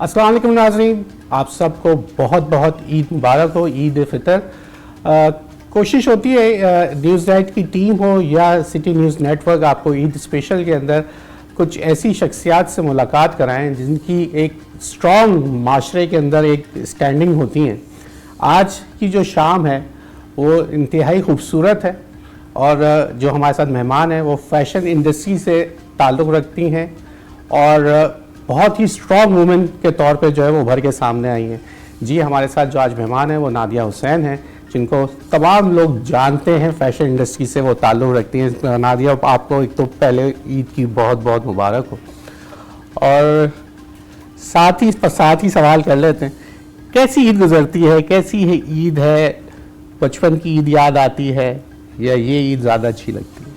अस्सलाम वालेकुम नाज़रीन, आप सबको बहुत बहुत ईद मुबारक हो, ईद फितर। कोशिश होती है न्यूज़ नाइट की टीम हो या सिटी न्यूज़ नेटवर्क आपको ईद स्पेशल के अंदर कुछ ऐसी शख्सियात से मुलाकात कराएं जिनकी एक स्ट्रॉन्ग माशरे के अंदर एक स्टैंडिंग होती हैं। आज की जो शाम है वो इंतहाई खूबसूरत है और जो हमारे साथ मेहमान हैं वो फैशन इंडस्ट्री से ताल्लुक़ रखती हैं और बहुत ही स्ट्रॉन्ग वुमेन के तौर पे जो है वो उभर के सामने आई हैं। जी, हमारे साथ जो आज मेहमान हैं वो नादिया हुसैन हैं, जिनको तमाम लोग जानते हैं, फैशन इंडस्ट्री से वो ताल्लुक़ रखती हैं। नादिया, आपको एक तो पहले ईद की बहुत बहुत मुबारक हो और साथ ही सवाल कर लेते हैं, कैसी ईद गुजरती है, कैसी है ईद है, बचपन की ईद याद आती है या ये ईद ज़्यादा अच्छी लगती है?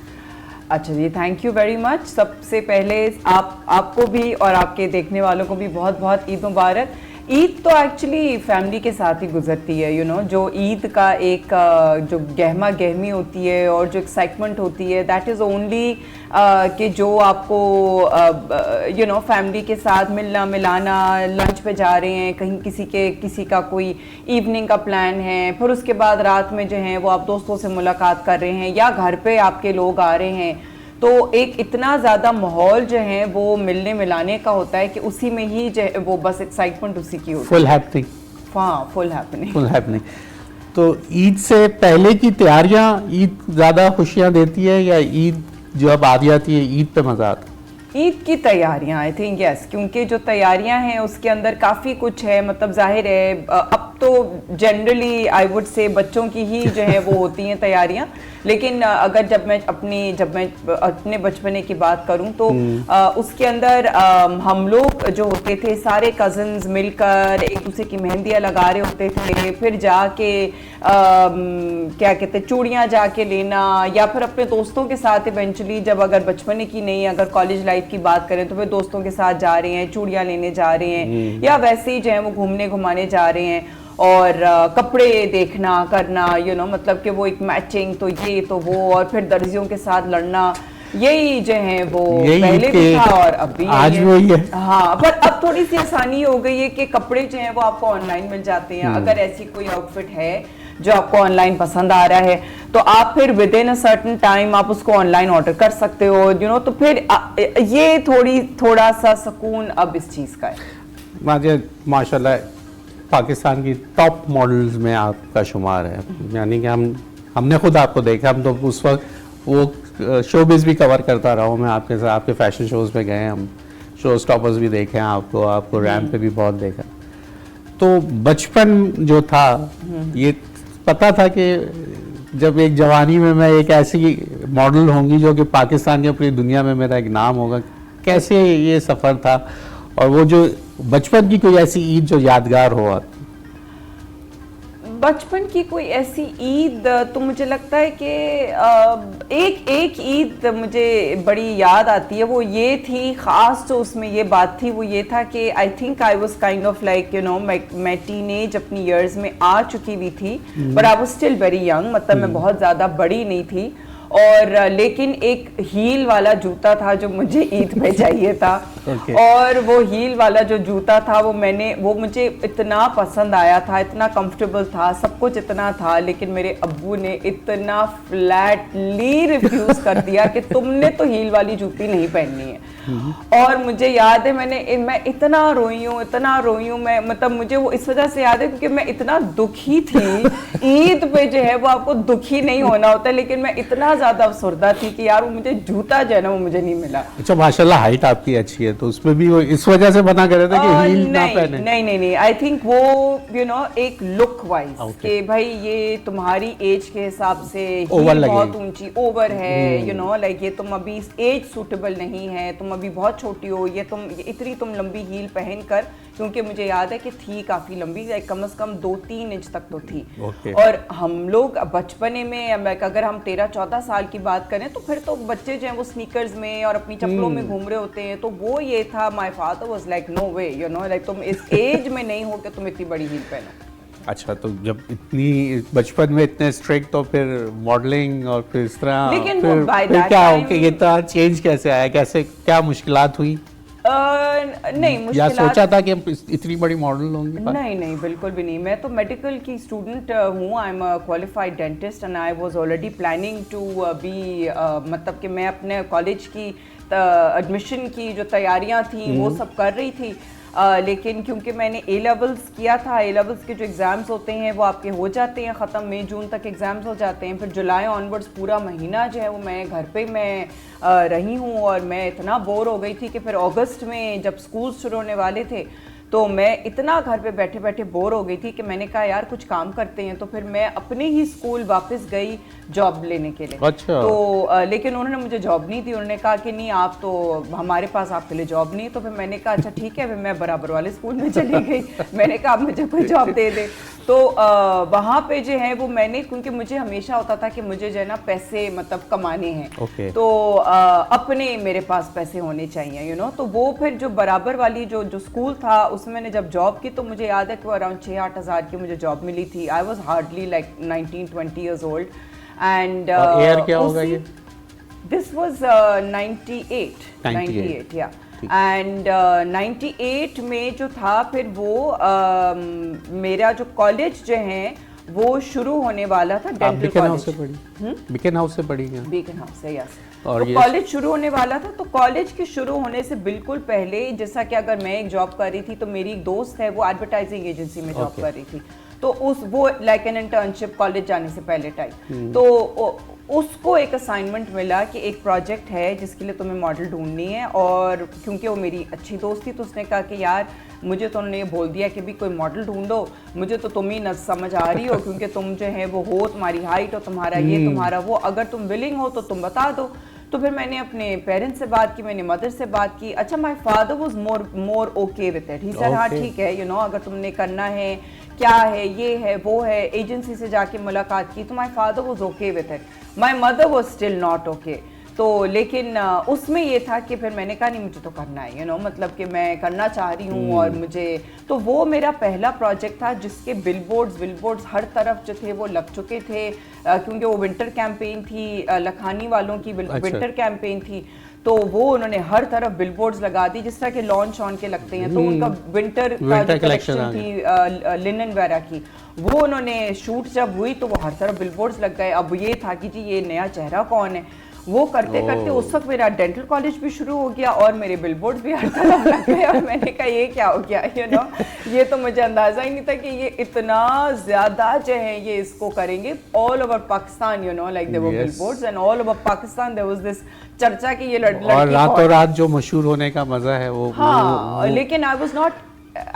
अच्छा जी, थैंक यू वेरी मच। सबसे पहले आपको भी और आपके देखने वालों को भी बहुत बहुत ईद मुबारक। ईद तो एक्चुअली फैमिली के साथ ही गुजरती है, यू नो। जो ईद का एक जो गहमा गहमी होती है और जो एक्साइटमेंट होती है, दैट इज़ ओनली कि जो आपको यू नो फैमिली के साथ मिलना मिलाना, लंच पे जा रहे हैं कहीं, किसी का कोई इवनिंग का प्लान है, फिर उसके बाद रात में जो है वो आप दोस्तों से मुलाकात कर रहे हैं या घर पे आपके लोग आ रहे हैं, तो एक इतना ज़्यादा माहौल जो है वो मिलने मिलाने का होता है कि उसी में ही जो है वो बस एक्साइटमेंट उसी की होती है। Full happening. हाँ, फुल हैपनिंग। तो ईद से पहले की तैयारियां ईद ज़्यादा खुशियां देती है या ईद जो अब आ जाती है ईद पे मज़ा आता है? ईद की तैयारियां, आई थिंक यस, क्योंकि जो तैयारियां हैं उसके अंदर काफ़ी कुछ है। मतलब जाहिर है अब तो जनरली आई वुड से बच्चों की ही जो है वो होती हैं तैयारियां, लेकिन अगर जब मैं अपने बचपने की बात करूं तो उसके अंदर हम लोग जो होते थे सारे कजन्स मिलकर एक दूसरे की मेहंदियां लगा रहे होते थे, फिर जाके क्या कहते हैं चूड़ियां जाके लेना, या फिर अपने दोस्तों के साथ इवेंचुअली, जब अगर बचपने की नहीं अगर कॉलेज लाइफ की बात करें तो फिर दोस्तों के साथ जा रहे हैं, चूड़ियां लेने जा रहे हैं या वैसे ही जो है वो घूमने घुमाने जा रहे हैं और कपड़े देखना करना, यू नो, मतलब कि वो एक मैचिंग तो ये तो वो, और फिर दर्जियों के साथ लड़ना, यही जो है वो पहले भी था और अब भी आज वही है। हाँ, पर अब थोड़ी सी आसानी हो गई है कि कपड़े जो है वो आपको ऑनलाइन मिल जाते हैं। अगर ऐसी कोई आउटफिट है जो आपको ऑनलाइन पसंद आ रहा है तो आप फिर with in a certain time आप उसको ऑनलाइन ऑर्डर कर सकते हो, यू नो। तो फिर ये थोड़ा सा सुकून अब इस चीज़ का है। माशाल्लाह पाकिस्तान की टॉप मॉडल्स में आपका शुमार है, यानी कि हमने खुद आपको देखा, हम तो उस वक्त वो शोबिज़ भी कवर करता रहा हूँ मैं आपके साथ, आपके फैशन शोज़ पे गए, हम शो स्टॉपर्स भी देखे हैं आपको रैम्प पे भी बहुत देखा। तो बचपन जो था ये पता था कि जब एक जवानी में मैं एक ऐसी मॉडल होंगी जो कि पाकिस्तान की पूरी दुनिया में मेरा एक नाम होगा। कैसे ये सफ़र था और वो जो बचपन की कोई ऐसी ईद जो यादगार हो? बचपन की कोई ऐसी ईद तो मुझे लगता है कि एक ईद मुझे बड़ी याद आती है, वो ये थी ख़ास, जो उसमें ये बात थी वो ये था कि I think I was kind of like, you know, मैं टीनेज अपनी ईयर्स में आ चुकी हुई थी, but I was still very young, मतलब मैं बहुत ज़्यादा बड़ी नहीं थी। और लेकिन एक हील वाला जूता था जो मुझे ईद पे चाहिए था। और वो हील वाला जो जूता था वो मुझे इतना पसंद आया था, इतना कंफर्टेबल था, सब कुछ इतना था, लेकिन मेरे अब्बू ने इतना फ्लैटली रिफ्यूज कर दिया कि तुमने तो हील वाली जूती नहीं पहननी है। और मुझे याद है मैं इतना रोई हूँ मैं, मतलब मुझे वो इस वजह से याद है क्योंकि मैं इतना दुखी थी। ईद पे जो है वो आपको दुखी नहीं होना होता, लेकिन मैं इतना ज्यादा अफसरदा थी कि यार वो मुझे जूता जो है ना वो मुझे नहीं मिला। अच्छा, माशाल्लाह हाइट आपकी अच्छी है, तो उसमें भी वो इस वजह से मना कर रहे थे कि हील ना पहने? नहीं, आई थिंक वो यू नो एक लुक वाइज कि भाई ये तुम्हारी एज के हिसाब से हील बहुत ऊंची ओवर है, यू नो, लाइक ये तुम अभी एज सूटेबल नहीं है, तुम अभी बहुत छोटी हो, ये इतनी तुम लंबी हील पहन कर, क्योंकि मुझे याद है कि थी काफ़ी लंबी, कम से कम 2-3 इंच तक तो थी। और हम लोग बचपने में अगर हम 13-14 साल की बात करें तो फिर तो बच्चे जो हैं वो स्नीकर्स में और अपनी चप्पलों में घूम रहे होते हैं, तो वो ये था, my father was like no way, you know, like तुम इस एज में नहीं हो कि तुम इतनी बड़ी हील पहनो। अच्छा, तो जब इतनी बचपन में इतने स्ट्रिक्ट, तो फिर मॉडलिंग और फिर इस तरह, लेकिन फिर क्या हो कि ये तो चेंज कैसे आया, कैसे क्या मुश्किलात हुई? नहीं या मुश्किलात सोचा था कि हम इतनी बड़ी मॉडल होंगी? नहीं नहीं बिल्कुल भी नहीं। मैं तो मेडिकल की स्टूडेंट हूँ, I am a qualified dentist and I was already planning to be मतलब कि मैं अपने कॉलेज की एडमिशन की जो तैयारियां थी वो सब कर रही थी। लेकिन क्योंकि मैंने ए लेवल्स किया था, ए लेवल्स के जो एग्ज़ाम्स होते हैं वो आपके हो जाते हैं ख़त्म, मई जून तक एग्ज़ाम्स हो जाते हैं, फिर जुलाई ऑनवर्ड्स पूरा महीना जो है वो मैं घर पे मैं रही हूँ और मैं इतना बोर हो गई थी कि फिर अगस्त में जब स्कूल शुरू होने वाले थे तो मैं इतना घर पे बैठे बैठे बोर हो गई थी कि मैंने कहा यार कुछ काम करते हैं। तो फिर मैं अपने ही स्कूल वापस गई जॉब लेने के लिए। अच्छा। तो लेकिन उन्होंने मुझे जॉब नहीं दी, उन्होंने कहा कि नहीं आप तो हमारे पास आपके लिए जॉब नहीं है। तो फिर मैंने कहा अच्छा ठीक है, फिर मैं बराबर वाले स्कूल में चली गई। मैंने कहा आप मुझे कोई जॉब दे दे। तो वहाँ पे जो है वो मैंने, क्योंकि मुझे हमेशा होता था कि मुझे जो है ना पैसे मतलब कमाने हैं। Okay. तो अपने मेरे पास पैसे होने चाहिए यू नो। तो वो फिर जो बराबर वाली जो स्कूल था उसमें मैंने जब जॉब की तो मुझे याद है कि वो अराउंड 6-8 हज़ार की मुझे जॉब मिली थी। I was hardly like 19-20 years old and year क्या होगा ये? दिस वॉज 98 या एंड 98 में जो था फिर वो मेरा जो कॉलेज जो है वो शुरू होने वाला था डेंटल बीकन हाउस से कॉलेज। पढ़ी? बीकन हाउस से पढ़ी क्या? बीकन हाउस से यस। और तो ये कॉलेज शुरू होने वाला था, तो कॉलेज के शुरू होने से बिल्कुल पहले जैसा कि अगर मैं एक जॉब कर रही थी तो मेरी एक दोस्त है वो एडवर्टाइजिंग एजेंसी में जॉब कर रही थी। तो वो लाइक एन इंटर्नशिप कॉलेज जाने से पहले टाइम। तो उसको एक असाइनमेंट मिला कि एक प्रोजेक्ट है जिसके लिए तुम्हें मॉडल ढूंढनी है, और क्योंकि वो मेरी अच्छी दोस्त थी तो उसने कहा कि यार मुझे तो उन्होंने बोल दिया कि भी कोई मॉडल ढूंढो, मुझे तो तुम ही न समझ आ रही हो क्योंकि तुम जो है वो हो, तुम्हारी हाइट और तुम्हारा ये तुम्हारा वो, अगर तुम विलिंग हो तो तुम बता दो। तो फिर मैंने अपने पेरेंट्स से बात की, मैंने मदर से बात की। अच्छा my father was more okay with it. He said हाँ ठीक है यू नो अगर तुमने करना है, क्या है ये है वो है, एजेंसी से जाके मुलाकात की तो my father was okay with it. My mother was still not okay. तो लेकिन उसमें ये था कि फिर मैंने कहा नहीं मुझे तो करना है यू नो, मतलब कि मैं करना चाह रही हूँ और मुझे तो वो मेरा पहला प्रोजेक्ट था जिसके बिलबोर्ड्स हर तरफ जो थे वो लग चुके थे क्योंकि वो विंटर कैंपेन थी, लखानी वालों की विंटर कैंपेन थी। तो वो उन्होंने हर तरफ बिलबोर्ड्स लगा दी जिस तरह के लॉन्च ऑन के लगते हैं। तो उनका विंटर का जो कलेक्शन थी लिनन वगैरह की वो उन्होंने शूट जब हुई तो वो हर तरफ बिलबोर्ड्स लग गए। अब ये था कि जी ये नया चेहरा कौन है, वो करते करते उस वक्त मेरा डेंटल कॉलेज भी शुरू हो गया और मेरे बिलबोर्ड्स भी हर तरफ लग गए। और मैंने कहा ये क्या हो गया यू नो, ये तो मुझे अंदाजा ही नहीं था कि ये इतना ज्यादा जो है ये इसको करेंगे। All over Pakistan you know like there were billboards and all over Pakistan there was this चर्चा कि ये लड़की और रातों रात जो मशहूर होने का मजा है वो हाँ। लेकिन I was not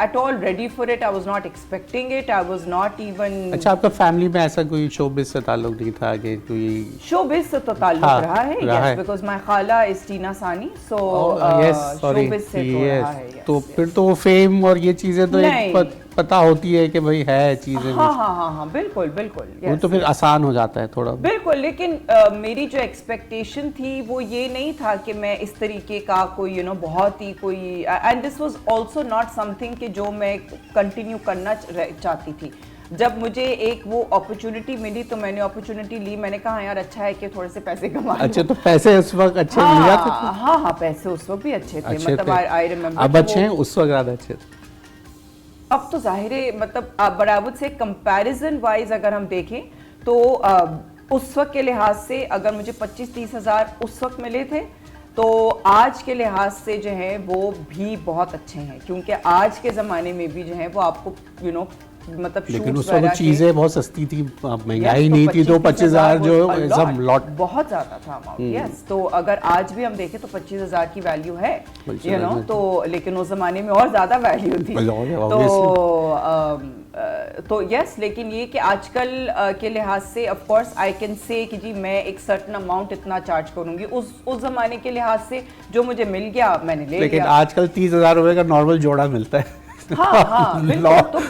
at all ready for it. I was not expecting it. I was not even. अच्छा आपका फैमिली में ऐसा कोई शोबिज़ से ताल्लुक नहीं था कि कोई शोबिज़ से तो ताल्लुक रहा है yes, because my खाला is टीना सानी, so शोबिज़ से तो रहा है yes, तो फिर तो वो फेम और ये चीजें तो एक पता होती है कि भाई है चीजें। हाँ हाँ हाँ हाँ बिल्कुल बिल्कुल वो तो फिर आसान हो जाता है थोड़ा बिल्कुल। लेकिन मेरी जो एक्सपेक्टेशन थी वो ये नहीं था कि मैं इस तरीके का कोई यू नो बहुत ही कोई, and this was also not something कि जो मैं कंटिन्यू करना चाहती थी। जब मुझे एक वो अपॉर्चुनिटी मिली तो मैंने अपॉर्चुनिटी ली। मैंने कहा यार अच्छा है कि थोड़े से पैसे कमा लूं। अच्छा तो पैसे उस वक्त अच्छे मिल जाते थे? हाँ हाँ पैसे उस वक्त भी अच्छे थे, मतलब आई रिमेम्बर। अब अच्छे हैं, उस वक्त ज्यादा अच्छे थे? अब तो जाहिर है मतलब बराबर से कंपैरिजन वाइज अगर हम देखें तो उस वक्त के लिहाज से अगर मुझे 25-30 हज़ार उस वक्त मिले थे तो आज के लिहाज से जो है वो भी बहुत अच्छे हैं, क्योंकि आज के ज़माने में भी जो है वो आपको यू नो मतलब लेकिन उस वक्त चीजें बहुत सस्ती थी, महंगाई नहीं थी, तो 25,000 जो सब लॉट बहुत ज्यादा था अमाउंट यस। तो अगर आज भी हम देखें तो 25,000 की वैल्यू है यू नो, तो लेकिन उस जमाने में और ज्यादा वैल्यू थी। तो यस, लेकिन ये कि आजकल के लिहाज से of course I can say कि जी मैं एक सर्टन अमाउंट इतना चार्ज करूंगी। उस जमाने के लिहाज से जो मुझे मिल गया मैंने ले लिया। लेकिन आजकल 30,000 रुपए का नॉर्मल जोड़ा मिलता है। हाँ, हाँ,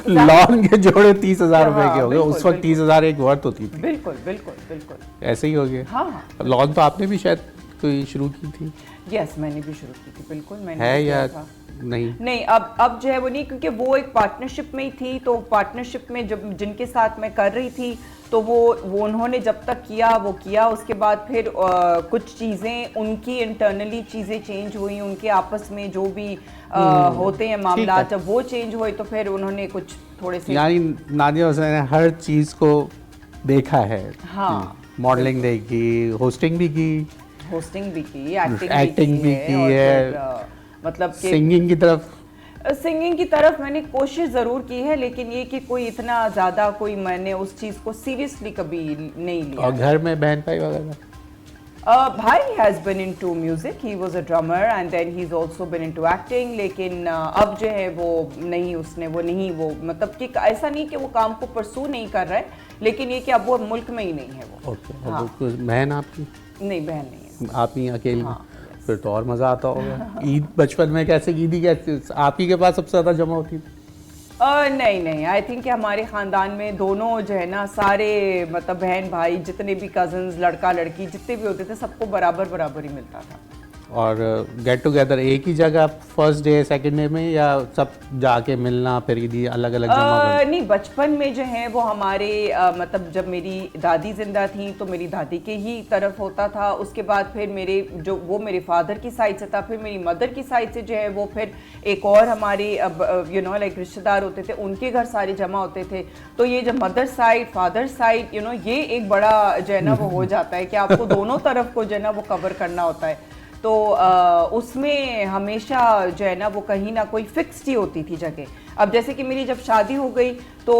लॉन के जोड़े 30,000 रुपए के हो गए, उस वक्त 30,000 एक वर्थ होती थी। बिल्कुल बिल्कुल बिल्कुल ऐसे ही हो गया। हाँ, लॉन तो आपने भी शायद कोई शुरू की थी? यस मैंने भी शुरू की थी, बिल्कुल मैंने है भी किया या था। नहीं? नहीं, अब जो है वो नहीं, क्योंकि वो एक पार्टनरशिप में ही थी, तो पार्टनरशिप में जब जिनके साथ मैं कर रही थी तो वो उन्होंने जब तक किया वो किया, उसके बाद फिर कुछ चीज़ें उनकी इंटरनली चीज़ें चेंज हुई, उनके आपस में जो भी होते हैं मामला, जब वो चेंज हुए तो फिर उन्होंने कुछ थोड़े से, यानी नादिया हुसैन ने हर चीज़ को देखा है। हाँ, मॉडलिंग देखी, होस्टिंग भी की, होस्टिंग भी की, एक्टिंग भी की और है, फिर, मतलब कि सिंगिंग की तरफ। सिंगिंग की तरफ मैंने कोशिश ज़रूर की है, लेकिन ये कि कोई इतना ज़्यादा कोई मैंने उस चीज़ को सीरियसली कभी नहीं लिया। और घर में बहन भाई वगैरह? भाई has been into music, he was a drummer and then he is also been into acting, लेकिन अब जो है वो नहीं, उसने वो नहीं, वो मतलब कि ऐसा नहीं कि वो काम को परसू नहीं कर रहा है, लेकिन ये कि अब वो मुल्क में ही नहीं है वो। ओके। हाँ। और बहन आपकी? नहीं, बहन नहीं है। आप ही अकेली? हाँ, फिर तो और मज़ा आता होगा। ईद बचपन में कैसे की थी? कैसे आप ही के पास सबसे ज़्यादा जमा होती थी? नहीं, आई थिंक कि हमारे ख़ानदान में दोनों जो है ना, सारे मतलब बहन भाई जितने भी कजन्स, लड़का लड़की जितने भी होते थे, सबको बराबर बराबर ही मिलता था। और गेट टुगेदर एक ही जगह फर्स्ट डे सेकंड डे में, या सब जाके मिलना फिर ईदी अलग अलग जमा करना? नहीं, बचपन में जो है वो हमारे मतलब जब मेरी दादी जिंदा थी तो मेरी दादी के ही तरफ होता था, उसके बाद फिर मेरे जो वो मेरे फादर की साइड से था, फिर मेरी मदर की साइड से जो है वो फिर एक और हमारे यू नो लाइक रिश्तेदार होते थे, उनके घर सारे जमा होते थे। तो ये जब mother side father side you know, ये एक बड़ा जो है ना वो हो जाता है कि आपको दोनों तरफ को जो है ना वो कवर करना होता है। तो उसमें हमेशा जो है ना वो कहीं ना कोई फिक्स्ड ही होती थी जगह। अब जैसे कि मेरी जब शादी हो गई तो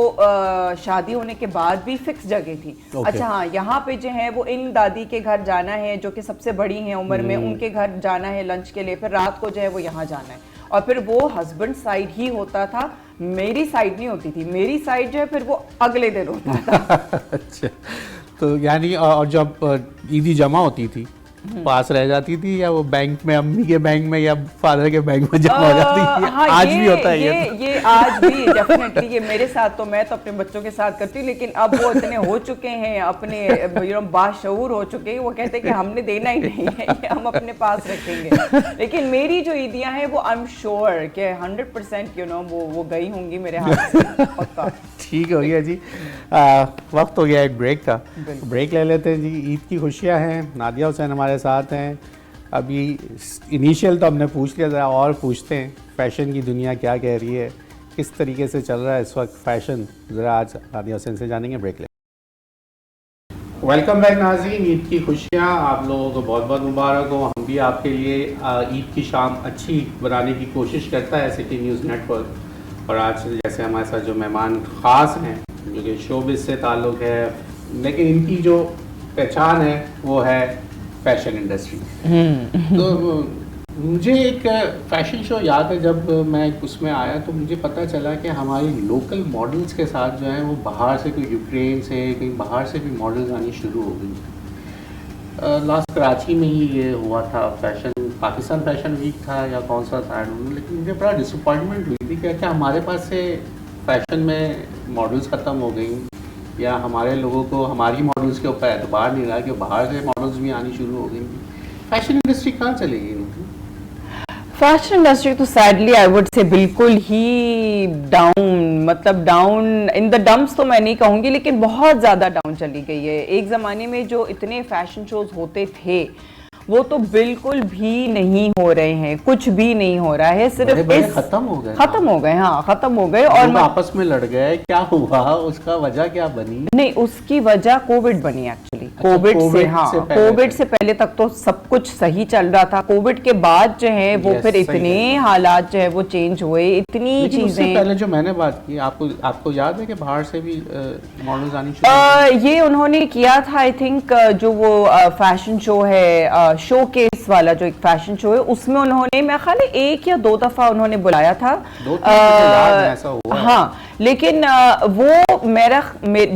शादी होने के बाद भी फिक्स जगह थी। अच्छा हाँ, यहाँ पे जो है वो इन दादी के घर जाना है जो कि सबसे बड़ी हैं उम्र में, उनके घर जाना है लंच के लिए, फिर रात को जो है वो यहाँ जाना है, और फिर वो हस्बैंड साइड ही होता था, मेरी साइड नहीं होती थी। मेरी साइड जो है फिर वो अगले दिन होता था। अच्छा, तो यानी और जब ईदी जमा होती थी पास रह जाती थी, या वो बैंक में, अम्मी के बैंक में या फादर के बैंक में जमा हो जाती थी? हाँ, आज भी होता है ये आज भी डेफिनेटली, ये मेरे साथ तो, मैं तो अपने बच्चों के साथ करती हूँ, लेकिन अब वो इतने हो चुके हैं, अपने यू नो बाशऊर हो चुके हैं, वो कहते हैं कि हमने देना ही नहीं है, ये हम अपने पास रखेंगे। लेकिन मेरी जो ईदियाँ हैं वो आई एम श्योर कि 100% यू नो वो गई होंगी मेरे हाथ से, पक्का। ठीक हो गया जी। वक्त हो गया एक ब्रेक का, ब्रेक ले लेते हैं जी। ईद की खुशियाँ हैं, नादिया हुसैन हमारे साथ हैं। अभी इनिशियल तो हमने पूछ लिया, ज़रा और पूछते हैं फैशन की दुनिया क्या कह रही है, किस तरीके से चल रहा है इस वक्त फैशन, ज़रा आज नादिया हुसैन से जानेंगे। ब्रेक ले। वेलकम बैक नाज़रीन, ईद की खुशियाँ आप लोगों को बहुत बहुत मुबारक हो। हम भी आपके लिए ईद की शाम अच्छी बनाने की कोशिश करता है सिटी न्यूज़ नेटवर्क। और आज जैसे हमारे साथ जो मेहमान ख़ास हैं जो कि शोबिज़ से ताल्लुक़ है, लेकिन इनकी जो पहचान है वो है फैशन इंडस्ट्री। तो मुझे एक फ़ैशन शो याद है, जब मैं उसमें आया तो मुझे पता चला कि हमारी लोकल मॉडल्स के साथ जो है वो बाहर से, कोई यूक्रेन से, कहीं बाहर से भी मॉडल्स आनी शुरू हो गई। लास्ट कराची में ही ये हुआ था, फैशन पाकिस्तान फैशन वीक था या कौन सा था, लेकिन मुझे बड़ा डिसअपॉइंटमेंट हुई थी कि क्या हमारे पास से फैशन में मॉडल्स ख़त्म हो गई, या हमारे लोगों को हमारी मॉडल्स के ऊपर एतबार नहीं रहा कि बाहर से मॉडल्स भी आनी शुरू हो गई। फैशन इंडस्ट्री कहाँ चली गई? फैशन इंडस्ट्री तो सैडली आई वुड से बिल्कुल ही डाउन, मतलब डाउन इन द डम्प्स तो मैं नहीं कहूँगी, लेकिन बहुत ज़्यादा डाउन चली गई है। एक ज़माने में जो इतने फैशन शोज़ होते थे वो तो बिल्कुल भी नहीं हो रहे हैं, कुछ भी नहीं हो रहा है, सिर्फ इस खत्म हो गए, हाँ खत्म हो गए, और आपस में लड़ गए। क्या हुआ, उसका वजह क्या बनी? नहीं, उसकी वजह कोविड बनी एक्चुअली। कोविड से, हाँ, कोविड से पहले तक तो सब कुछ सही चल रहा था, कोविड के बाद जो है वो फिर इतने हालात जो है वो चेंज हुए, इतनी चीजें। पहले जो मैंने बात की, आपको याद है कि बाहर से भी मॉडल्स आनी शुरू? ये उन्होंने किया था आई थिंक, जो वो फैशन शो है, शोकेस वाला जो एक फैशन शो है, उसमें उन्होंने मैं ख्याल 1 या 2 दफा उन्होंने बुलाया था। ऐसा हुआ हाँ, लेकिन वो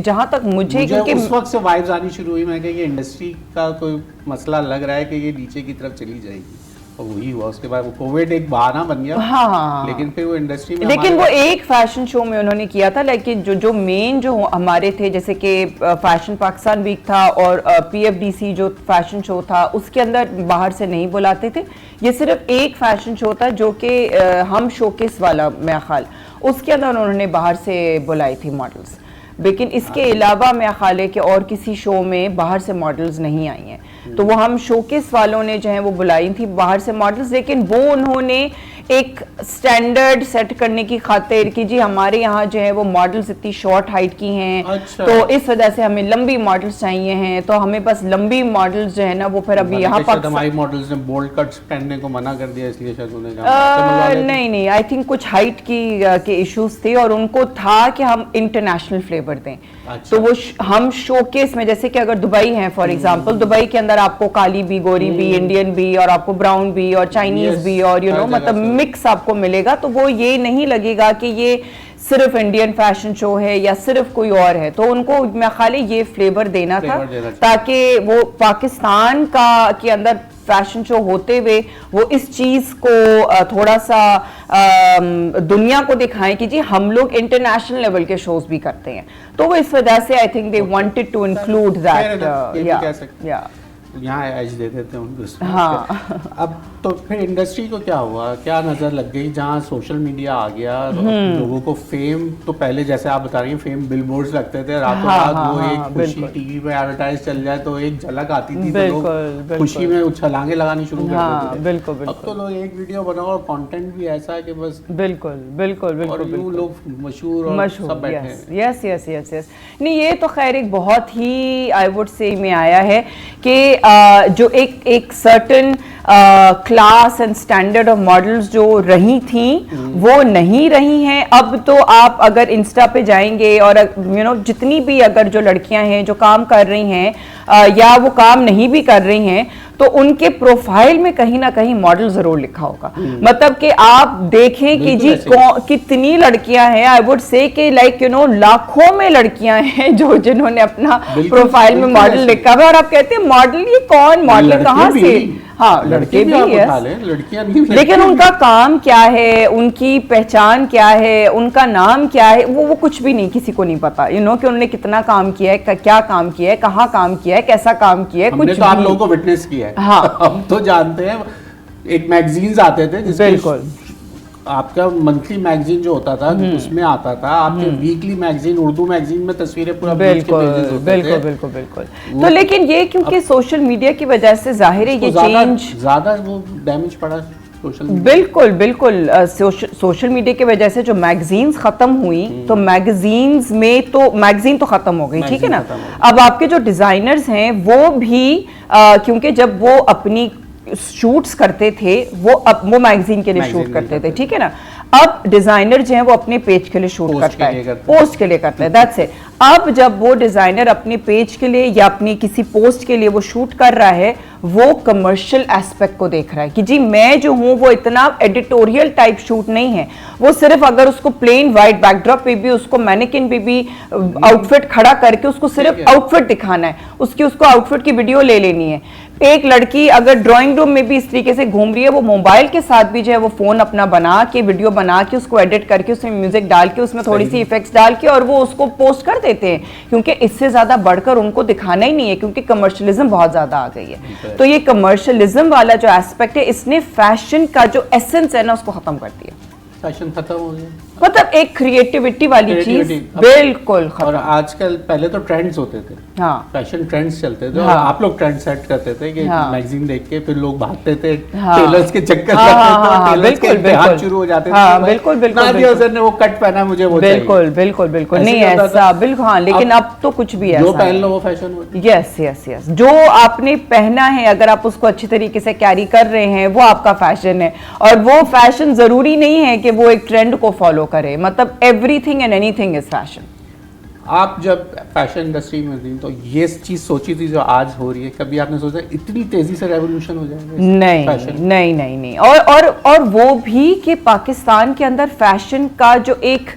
जहाँ तक मुझे क्योंकि उस वक्त से वाइब्स आनी शुरू हुई, मैं कहा ये इंडस्ट्री का कोई मसला लग रहा है कि ये नीचे की तरफ चली जाएगी, तो वही हुआ, उसके बाद वो कोविड एक बहाना बन गया। हाँ, लेकिन फिर वो इंडस्ट्री में लेकिन वो एक फैशन शो में उन्होंने किया था, लेकिन जो मेन जो हमारे थे, जैसे कि फैशन पाकिस्तान वीक था और PFDC जो फैशन शो था, उसके अंदर बाहर से नहीं बुलाते थे। ये सिर्फ एक फैशन शो था जो कि हम शोकेस वाला मेरा ख्याल, उसके अंदर उन्होंने बाहर से बुलाई थी मॉडल्स। लेकिन इसके अलावा मेरा ख्याल है कि और किसी शो में बाहर से मॉडल्स नहीं आई हैं। तो वो हम शोकेस वालों ने जो है वो बुलाई थी बाहर से मॉडल्स, लेकिन वो उन्होंने एक स्टैंडर्ड सेट करने की खातिर कि जी हमारे यहाँ जो है वो मॉडल्स इतनी शॉर्ट हाइट की हैं, अच्छा। तो इस वजह से हमें लंबी मॉडल्स चाहिए हैं, तो हमें बस लंबी मॉडल्स जो है ना वो फिर अभी यहाँ पर हमारी मॉडल्स ने बोल्ड कट्स पहनने को मना कर दिया, इसलिए शायद उन्हें नहीं, आई थिंक कुछ हाइट के इश्यूज थे और उनको था कि हम इंटरनेशनल फ्लेवर दें। अच्छा। तो वो हम शोकेस में, जैसे कि अगर दुबई है फॉर एग्जांपल, दुबई के अंदर आपको काली भी, गोरी भी, इंडियन भी, और आपको ब्राउन भी और चाइनीज भी, और यू नो मतलब मिक्स आपको मिलेगा। तो वो ये नहीं लगेगा कि ये सिर्फ इंडियन फैशन शो है या सिर्फ कोई और है। तो उनको मैं खाली ये फ्लेवर देना था ताकि वो पाकिस्तान के अंदर फैशन शो होते हुए वो इस चीज को थोड़ा सा दुनिया को दिखाएं कि जी हम लोग इंटरनेशनल लेवल के शोज भी करते हैं। तो वो इस वजह से I think they wanted to include that, या यहाँ एज दे देते हैं उनको। हाँ। अब तो फिर इंडस्ट्री को क्या हुआ, क्या नज़र लग गई जहाँ सोशल मीडिया आ गया, लोगों को फेम, तो पहले जैसे आप बता रही हैं फेम बिलबोर्ड्स लगते थे रातों रात, वो एक खुशी टीवी पे एडवर्टाइज चल जाए तो एक झलक आती थी, तो लोग खुशी में छलांगे लगानी शुरू कर देते थे। बिल्कुल। अब तो लोग एक वीडियो बनाओ और कंटेंट भी ऐसा है कि बस बिल्कुल लोग मशहूर और सब बैठे हैं। यस। नहीं, ये तो खैर एक बहुत ही आई वुड से में आया है कि जो एक certain class and standard of models जो रही थी वो नहीं रही हैं। अब तो आप अगर इंस्टा पे जाएंगे और यू नो जितनी भी अगर जो लड़कियां हैं जो काम कर रही हैं या वो काम नहीं भी कर रही हैं, तो उनके प्रोफाइल में कहीं ना कहीं मॉडल जरूर लिखा होगा। मतलब कि आप देखें कि जी कितनी लड़कियां हैं, आई वुड से कि लाइक यू नो लाखों में लड़कियां हैं जो जिन्होंने अपना प्रोफाइल में मॉडल लिखा हुआ, और आप कहते हैं मॉडल, ये कौन मॉडल, कहाँ से? हाँ, लड़के भी है, लड़कियां नहीं, लेकिन उनका काम क्या है, उनकी पहचान क्या है, उनका नाम क्या है, वो कुछ भी नहीं, किसी को नहीं पता यू नो कि उन्होंने कितना काम किया है, क्या काम किया है, कहाँ काम किया है, कैसा काम किया है, कुछ तो आप लोगों को विटनेस किया है। हाँ, हम तो जानते हैं, एक मैगजीन्स आते थे बिल्कुल, आपका मंथली मैगजीन जो होता था उसमें आता था, आपके वीकली मैगजीन, उर्दू मैगजीन में तस्वीरें पूरा बिल्कुल। तो लेकिन ये क्योंकि सोशल मीडिया की वजह से जाहिर है ये चेंज ज्यादा वो डैमेज पड़ा सोशल। बिल्कुल सोशल मीडिया की वजह से जो मैगजीन्स खत्म हुई, तो मैगजीन तो खत्म हो गई, ठीक है ना। अब आपके जो डिजाइनर्स हैं वो भी क्योंकि जब वो अपनी शूट्स करते थे वो मैगजीन के लिए शूट करते थे, ठीक है ना। अब डिजाइनर जो है वो अपने पेज के लिए शूट करता है, पोस्ट के लिए करता है, दैट्स इट। अब जब वो डिजाइनर अपने पेज के लिए या अपनी किसी पोस्ट के लिए वो शूट कर रहा है, वो कमर्शियल एस्पेक्ट को देख रहा है कि जी मैं जो हूँ वो इतना एडिटोरियल टाइप शूट नहीं है, वो सिर्फ अगर उसको प्लेन वाइट बैकड्रॉप पे भी, उसको मैनेकिन पे भी आउटफिट खड़ा करके उसको सिर्फ आउटफिट दिखाना है, उसको आउटफिट की वीडियो ले लेनी है। एक लड़की अगर ड्राइंग रूम में भी इस तरीके से घूम रही है, वो मोबाइल के साथ भी जो है वो फोन अपना बना के वीडियो बना के उसको एडिट करके उसमें म्यूजिक डाल के उसमें थोड़ी सी इफेक्ट्स डाल के और वो उसको पोस्ट कर देते हैं, क्योंकि इससे ज्यादा बढ़कर उनको दिखाना ही नहीं है, क्योंकि कमर्शियलिज्म बहुत ज्यादा आ गई है। तो ये कमर्शियलिज्म वाला जो एस्पेक्ट है, इसने फैशन का जो एसेंस है ना उसको खत्म कर दिया। फैशन खत्म हो गया, मतलब एक क्रिएटिविटी वाली चीज बिल्कुल खत्म। और आजकल पहले तो ट्रेंड्स होते थे, हाँ, फैशन ट्रेंड्स चलते थे, हाँ, और आप लोग ट्रेंड सेट करते थे कि हाँ, मैगजीन देख के फिर लोग भागते थे, हाँ, टेलर्स के चक्कर हाँ, लगते हाँ, थे, हाँ, टेलर्स के इम्तिहान शुरू हो जाते थे। बिल्कुल नादिया सर ने वो कट पहना, मुझे वो बिल्कुल नहीं ऐसा, बिल्कुल हाँ, लेकिन अब तो कुछ भी जो पहन लो वो फैशन होता है। यस, जो आपने पहना है अगर आप उसको अच्छी तरीके से कैरी कर रहे हैं वो आपका फैशन है, और वो फैशन जरूरी नहीं है कि वो एक ट्रेंड को फॉलो करे, मतलब everything and anything is fashion. आप जब फैशन इंडस्ट्री में थी तो ये चीज सोची थी जो आज हो रही है, कभी आपने सोचा इतनी तेजी से रेवोल्यूशन हो जाएगा? नहीं। और वो भी कि पाकिस्तान के अंदर फैशन का जो एक,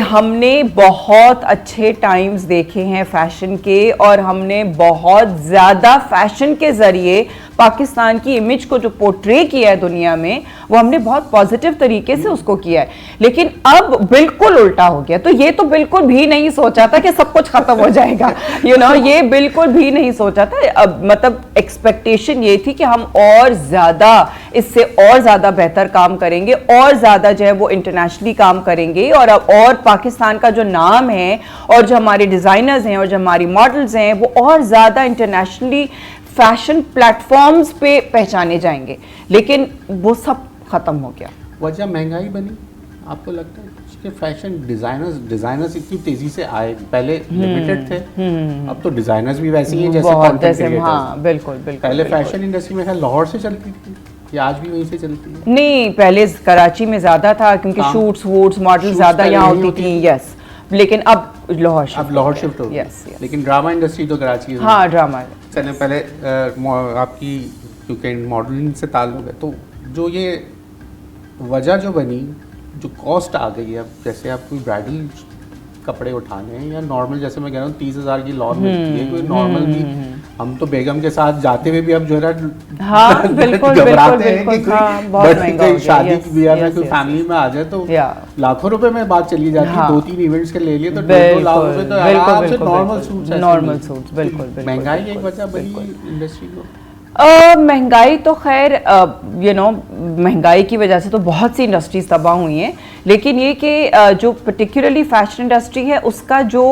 हमने बहुत अच्छे टाइम्स देखे हैं फैशन के, और हमने बहुत ज़्यादा फैशन के ज़रिए पाकिस्तान की इमेज को जो पोर्ट्रे किया है दुनिया में, वो हमने बहुत पॉजिटिव तरीके से उसको किया है। लेकिन अब बिल्कुल उल्टा हो गया। तो ये तो बिल्कुल भी नहीं सोचा था कि सब कुछ खत्म हो जाएगा, ये बिल्कुल भी नहीं सोचा था। अब मतलब एक्सपेक्टेशन ये थी कि हम और ज्यादा, इससे और ज्यादा बेहतर काम करेंगे, और ज्यादा जो है वो इंटरनेशनली काम करेंगे, और पाकिस्तान का जो नाम है और जो हमारे डिजाइनर्स हैं और जो हमारी मॉडल्स हैं वो और ज्यादा इंटरनेशनली फैशन प्लेटफॉर्म्स पे पहचाने जाएंगे। लेकिन वो सब खत्म हो गया। वजह महंगाई बनी, आपको लगता है कि फैशन डिजाइनर्स इतनी तेजी से आए? पहले लिमिटेड थे, अब तो डिजाइनर्स भी वैसे ही हैं जैसे कंटेंट क्रिएटर्स। हाँ, बिल्कुल बिल्कुल। पहले फैशन इंडस्ट्री में लाहौर से चलती थी, ये आज भी वहीं से चलती है? नहीं, पहले कराची में ज्यादा था क्योंकि शूट्स वूट्स मॉडल ज्यादा यहाँ होती थी। यस, लेकिन अब लाहौर शिफ्ट हो गई। लेकिन ड्रामा इंडस्ट्री तो कराची है। हाँ, ड्रामा। चलें पहले आपकी, क्योंकि मॉडलिंग से ताल्लुक है, तो जो ये वजह जो बनी, जो कॉस्ट आ गई है, अब जैसे आप कोई ब्राइडल कपड़े उठाने हैं या नॉर्मल, जैसे मैं कह रहा हूँ 30,000 की लॉन मिलती है, कोई नॉर्मल भी, हम तो बेगम के साथ जाते हुए भी अब जो है ना, हाँ, बिल्कुल घबराते हैं कि कोई शादी की ब्याह में कोई फैमिली में आ जाए तो लाखों रुपए में बात चली जाती है। 2-3 इवेंट्स के ले लिए तो 2 लाख रुपए तो आराम से नॉर्मल सूट्स। बिल्कुल। महंगाई एक वजह बनी इंडस्ट्री को। महंगाई तो खैर महंगाई की वजह से तो बहुत सी इंडस्ट्रीज तबाह हुई हैं, लेकिन ये कि जो पर्टिकुलरली फैशन इंडस्ट्री है उसका जो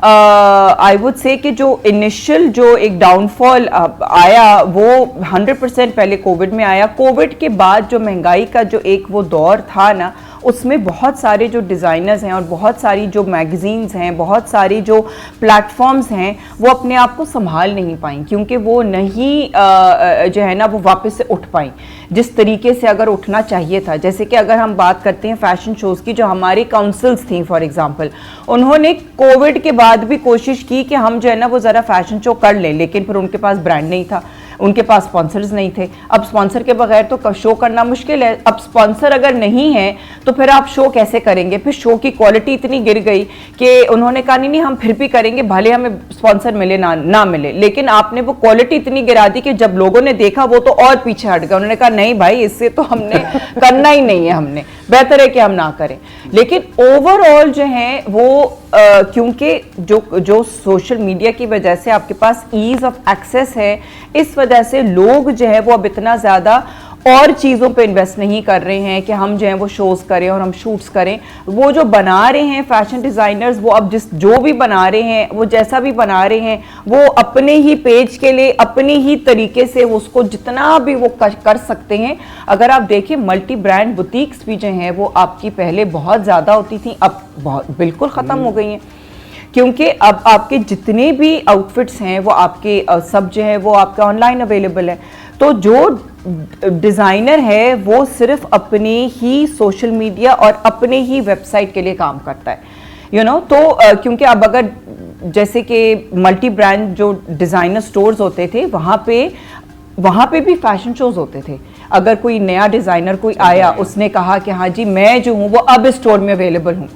आई वुड से कि जो इनिशियल जो एक डाउनफॉल आया वो 100% पहले कोविड में आया। कोविड के बाद जो महंगाई का जो एक वो दौर था ना, उसमें बहुत सारे जो डिज़ाइनर्स हैं और बहुत सारी जो मैगजीन्स हैं, बहुत सारी जो प्लेटफॉर्म्स हैं, वो अपने आप को संभाल नहीं पाई, क्योंकि वो नहीं जो है ना वो वापस से उठ पाई जिस तरीके से अगर उठना चाहिए था। जैसे कि अगर हम बात करते हैं फैशन शोज़ की, जो हमारी काउंसिल्स थी फॉर एग्जांपल, उन्होंने कोविड के बाद भी कोशिश की कि हम जो है ना वो ज़रा फैशन शो कर लें, लेकिन फिर उनके पास ब्रांड नहीं था, उनके पास स्पॉन्सर्स नहीं थे। अब स्पॉन्सर के बगैर तो शो करना मुश्किल है। अब स्पॉन्सर अगर नहीं है तो फिर आप शो कैसे करेंगे? फिर शो की क्वालिटी इतनी गिर गई कि उन्होंने कहा नहीं हम फिर भी करेंगे, भले हमें स्पॉन्सर मिले ना मिले। लेकिन आपने वो क्वालिटी इतनी गिरा दी कि जब लोगों ने देखा वो तो और पीछे हट गए। उन्होंने कहा नहीं भाई, इससे तो हमने करना ही नहीं है, हमने बेहतर है कि हम ना करें। लेकिन ओवरऑल जो है वो क्योंकि जो सोशल मीडिया की वजह से आपके पास ईज ऑफ एक्सेस है, इस वजह से लोग जो है वो अब इतना ज़्यादा और चीज़ों पे इन्वेस्ट नहीं कर रहे हैं कि हम जो है वो शोज़ करें और हम शूट्स करें। वो जो बना रहे हैं फैशन डिज़ाइनर्स, वो अब जो भी बना रहे हैं, वो जैसा भी बना रहे हैं, वो अपने ही पेज के लिए अपने ही तरीके से उसको जितना भी वो कर सकते हैं। अगर आप देखें मल्टी ब्रांड बुटीक्स भी जो हैं वो आपकी पहले बहुत ज़्यादा होती थी, अब बहुत बिल्कुल ख़त्म हो गई हैं, क्योंकि अब आपके जितने भी आउटफिट्स हैं वो आपके सब जो है वो आपका ऑनलाइन अवेलेबल है। तो जो डिज़ाइनर है वो सिर्फ अपने ही सोशल मीडिया और अपने ही वेबसाइट के लिए काम करता है, तो क्योंकि अब अगर जैसे कि मल्टी ब्रांड जो डिज़ाइनर स्टोर्स होते थे, वहाँ पे भी फैशन शोज होते थे। अगर कोई नया डिज़ाइनर कोई आया, उसने कहा कि हाँ जी मैं जो हूँ वो अब इस स्टोर में अवेलेबल हूँ,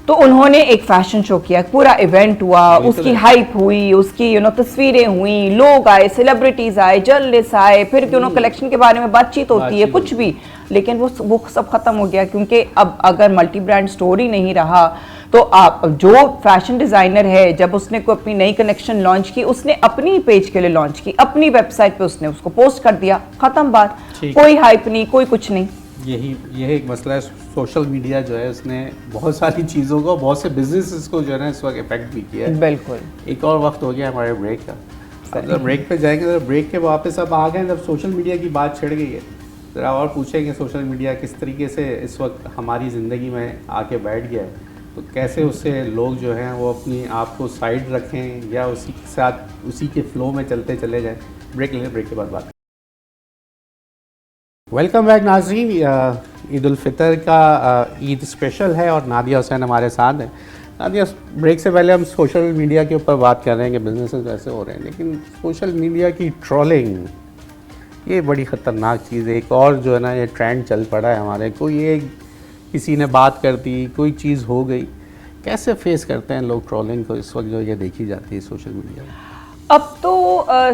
तो उन्होंने एक फैशन शो किया, पूरा इवेंट हुआ, उसकी हाइप हुई, उसकी तस्वीरें हुई, लोग आए, सेलिब्रिटीज आए, जर्नलिस्ट आए, फिर कलेक्शन के बारे में बातचीत होती है, कुछ भी। लेकिन वो सब खत्म हो गया, क्योंकि अब अगर मल्टी ब्रांड स्टोर ही नहीं रहा तो आप जो फैशन डिज़ाइनर है, जब उसने कोई अपनी नई कलेक्शन लॉन्च की, उसने अपनी पेज के लिए लॉन्च की, अपनी वेबसाइट पे उसने उसको पोस्ट कर दिया, खत्म बात। कोई हाइप नहीं, कोई कुछ नहीं। यही एक मसला है। सोशल मीडिया जो है उसने बहुत सारी चीज़ों को, बहुत से बिजनेसेस को जो है ना इस वक्त इफेक्ट भी किया है। बिल्कुल। एक और वक्त हो गया हमारे ब्रेक का, जब ब्रेक पे जाएंगे तो ब्रेक के वापस अब आ गए, जब सोशल मीडिया की बात छिड़ गई है, ज़रा और पूछेंगे सोशल मीडिया किस तरीके से इस वक्त हमारी ज़िंदगी में आके बैठ गया है, तो कैसे उससे लोग जो हैं वो अपनी आप को साइड रखें या उसी के साथ उसी के फ्लो में चलते चले जाएं। ब्रेक लेंगे, ब्रेक के बाद बात। वेलकम बैक नाज़रीन। ईद उल फितर का ईद स्पेशल है और नादिया हुसैन हमारे साथ हैं। नादिया, ब्रेक से पहले हम सोशल मीडिया के ऊपर बात कर रहे हैं कि बिजनेसेस वैसे हो रहे हैं, लेकिन सोशल मीडिया की ट्रोलिंग ये बड़ी ख़तरनाक चीज़ है। एक और जो है ना ये ट्रेंड चल पड़ा है हमारे, कोई एक किसी ने बात कर दी, कोई चीज़ हो गई, कैसे फेस करते हैं लोग ट्रोलिंग को इस वक्त जो ये देखी जाती है सोशल मीडिया में? अब तो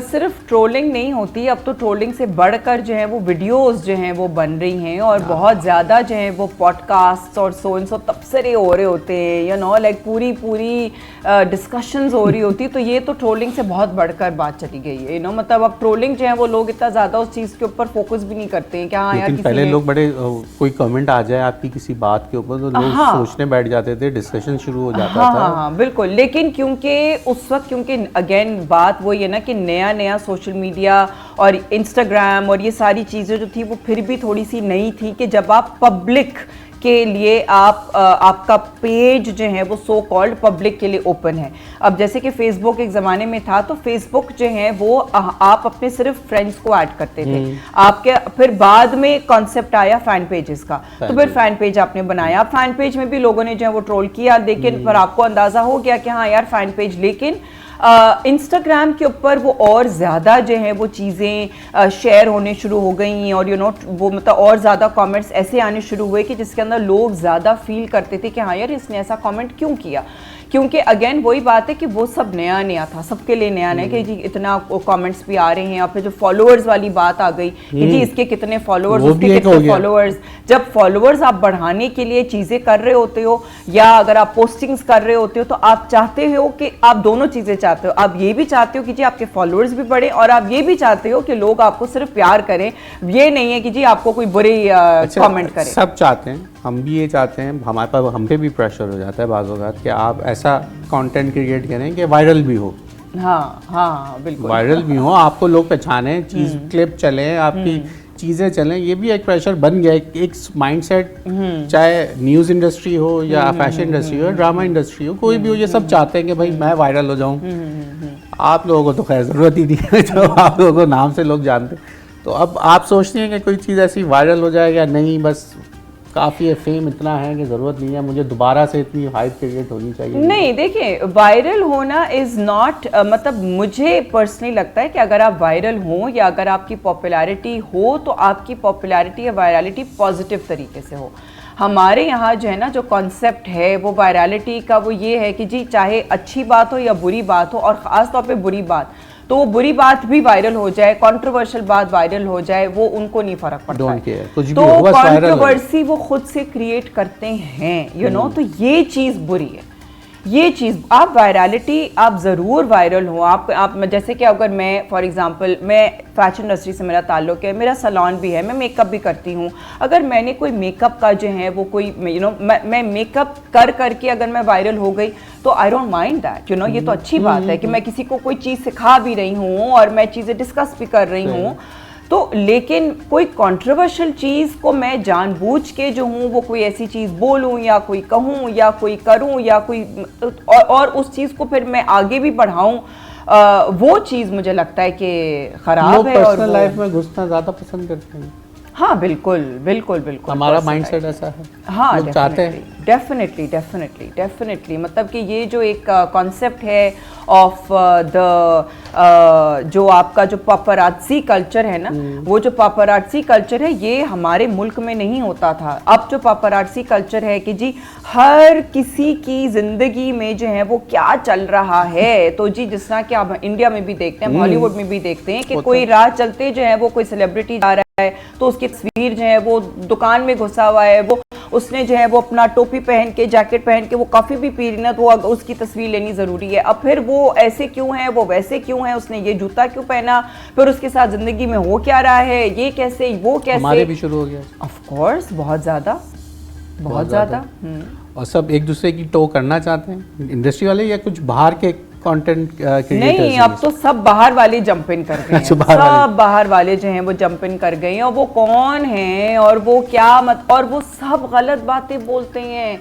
सिर्फ ट्रोलिंग नहीं होती, अब तो ट्रोलिंग से बढ़कर जो है वो वीडियोस जो हैं वो बन रही हैं और बहुत ज़्यादा जो है वो पॉडकास्ट और सो एंड सो तबसरे हो रहे होते हैं, यू नो, लाइक पूरी डिस्कशंस हो रही होती। तो ये तो ट्रोलिंग से बहुत बढ़कर बात चली गई है, यू नो, मतलब अब ट्रोलिंग जो है वो लोग इतना ज़्यादा उस चीज़ के ऊपर फोकस भी नहीं करते हैं कि हाँ यार लेकिन पहले लोग बड़े कोई कमेंट आ जाए आपकी किसी बात के ऊपर तो लोग सोचने बैठ जाते थे, डिस्कशन शुरू हो जाता था। हाँ बिल्कुल। लेकिन क्योंकि उस वक्त, क्योंकि अगेन बात वही है ना कि नया सोशल मीडिया और इंस्टाग्राम और ये सारी चीज़ें जो थी वो फिर भी थोड़ी सी नई थी कि जब आप पब्लिक के लिए आपका पेज जो है वो सो कॉल्ड पब्लिक के लिए ओपन है। अब जैसे कि फेसबुक एक ज़माने में था तो फेसबुक जो है वो आप अपने सिर्फ फ्रेंड्स को ऐड करते थे आपके, फिर बाद में कॉन्सेप्ट आया फैन पेजेस का, तो फिर फैन पेज आपने बनाया। फैन पेज में भी लोगों ने जो है वो ट्रोल किया, लेकिन फिर आपको अंदाज़ा हो गया कि हाँ यार फैन पेज, लेकिन इंस्टाग्राम के ऊपर वो और ज़्यादा जो है वो चीज़ें शेयर होने शुरू हो गई और यू नो वो मतलब और ज़्यादा कमेंट्स ऐसे आने शुरू हुए कि जिसके अंदर लोग ज़्यादा फील करते थे कि हाँ यार इसने ऐसा कमेंट क्यों किया। क्योंकि अगेन वही बात है कि वो सब नया था, सबके लिए नया कि जी इतना कमेंट्स भी आ रहे हैं, और फिर जो फॉलोअर्स वाली बात आ गई कि जी इसके कितने फॉलोअर्स, उसके कितने फॉलोअर्स। जब फॉलोअर्स आप बढ़ाने के लिए चीज़ें कर रहे होते हो या अगर आप पोस्टिंग्स कर रहे होते हो तो आप चाहते हो कि आप दोनों चीज़ें चाहते हो, आप ये भी चाहते हो कि जी आपके फॉलोअर्स भी बढ़े और आप ये भी चाहते हो कि लोग आपको सिर्फ प्यार करें, ये नहीं है कि जी आपको कोई बुरे कमेंट करे। सब चाहते हैं, हम भी ये चाहते हैं, हमारे पास हम पे भी प्रेशर हो जाता है बाज़ औक़ात कि आप ऐसा कंटेंट क्रिएट करें कि वायरल भी हो। हाँ बिल्कुल, वायरल भी हो, आपको लोग पहचाने, चीज़ क्लिप चलें, आपकी चीज़ें चलें, ये भी एक प्रेशर बन गया है, एक माइंडसेट। चाहे न्यूज़ इंडस्ट्री हो या फैशन इंडस्ट्री हो, ड्रामा इंडस्ट्री हो, कोई भी हो, ये सब चाहते हैं कि भाई मैं वायरल हो जाऊँ। आप लोगों को तो खैर ज़रूरत ही नहीं है, जो आप लोगों को नाम से लोग जानते। तो अब आप सोचते हैं कि कोई चीज़ ऐसी वायरल हो जाए या नहीं, बस काफ़ी है, फेम इतना है कि ज़रूरत नहीं है मुझे दोबारा से इतनी हाइप क्रिएट होनी चाहिए। नहीं, देखिए वायरल होना इज़ नॉट, मतलब मुझे पर्सनली लगता है कि अगर आप वायरल हो या अगर आपकी पॉपुलैरिटी हो तो आपकी पॉपुलैरिटी या वायरलिटी पॉजिटिव तरीके से हो। हमारे यहाँ जो है ना जो कॉन्सेप्ट है वो वायरलिटी का वो ये है कि जी चाहे अच्छी बात हो या बुरी बात हो, और ख़ास तौर पे बुरी बात, तो वो बुरी बात भी वायरल हो जाए, कंट्रोवर्शियल बात वायरल हो जाए, वो उनको नहीं फर्क पड़ता है। तो कंट्रोवर्सी वो खुद से क्रिएट करते हैं, यू नो, तो ये चीज़ बुरी है। ये चीज़ आप वायरलिटी, आप ज़रूर वायरल हो। आप जैसे कि अगर मैं फॉर एग्जांपल, मैं फैशन इंडस्ट्री से मेरा ताल्लुक है, मेरा सैलून भी है, मैं मेकअप भी करती हूँ। अगर मैंने कोई मेकअप का जो है वो कोई यू नो मैं मेकअप करके अगर मैं वायरल हो गई तो I don't mind that, you know, ये तो अच्छी बात है कि मैं किसी को कोई चीज़ सिखा भी रही हूँ और मैं चीज़ें डिस्कस भी कर रही हूँ। तो लेकिन कोई कंट्रोवर्शियल चीज़ को मैं जानबूझ के जो हूँ वो कोई ऐसी चीज़ बोलूँ या कोई कहूँ या कोई करूँ या कोई और उस चीज़ को फिर मैं आगे भी बढ़ाऊँ, वो चीज़ मुझे लगता है कि ख़राब है। और पर्सनल लाइफ में घुसना ज़्यादा पसंद करते हैं। हाँ बिल्कुल हमारा माइंडसेट ऐसा है। हाँ, लोग चाहते हैं डेफिनेटली मतलब कि ये जो एक कॉन्सेप्ट है ऑफ जो आपका जो पापरात्सी कल्चर है ना, वो जो पापरात्सी कल्चर है ये हमारे मुल्क में नहीं होता था। अब जो पापरात्सी कल्चर है कि जी हर किसी की जिंदगी में जो है वो क्या चल रहा है, तो जी जिस तरह कि आप इंडिया में भी देखते हैं, बॉलीवुड में भी देखते हैं कि कोई राह चलते जो है वो कोई सेलिब्रिटी जा रहा है तो उसकी तस्वीर जो है वो दुकान में घुसा हुआ है, वो उसने जो है वो अपना टोपी पहन के, जैकेट पहन के वो कॉफ़ी भी पी रही ना, तो उसकी तस्वीर लेनी ज़रूरी है। अब फिर वो ऐसे क्यों है, वो वैसे क्यों है, उसने ये जूता क्यों पहना, फिर उसके साथ ज़िंदगी में हो क्या रहा है, ये कैसे, वो कैसे। हमारे भी शुरू हो गया ऑफ कोर्स, बहुत ज़्यादा। और सब एक दूसरे की टो करना चाहते हैं, इंडस्ट्री वाले या कुछ बाहर के कंटेंट क्रिएटर्स। नहीं, अब तो सब बाहर वाले जंप इन कर गए हैं। सब बाहर वाले जो हैं वो जंप इन कर गए हैं, और वो कौन हैं और वो क्या और वो सब गलत बातें बोलते हैं,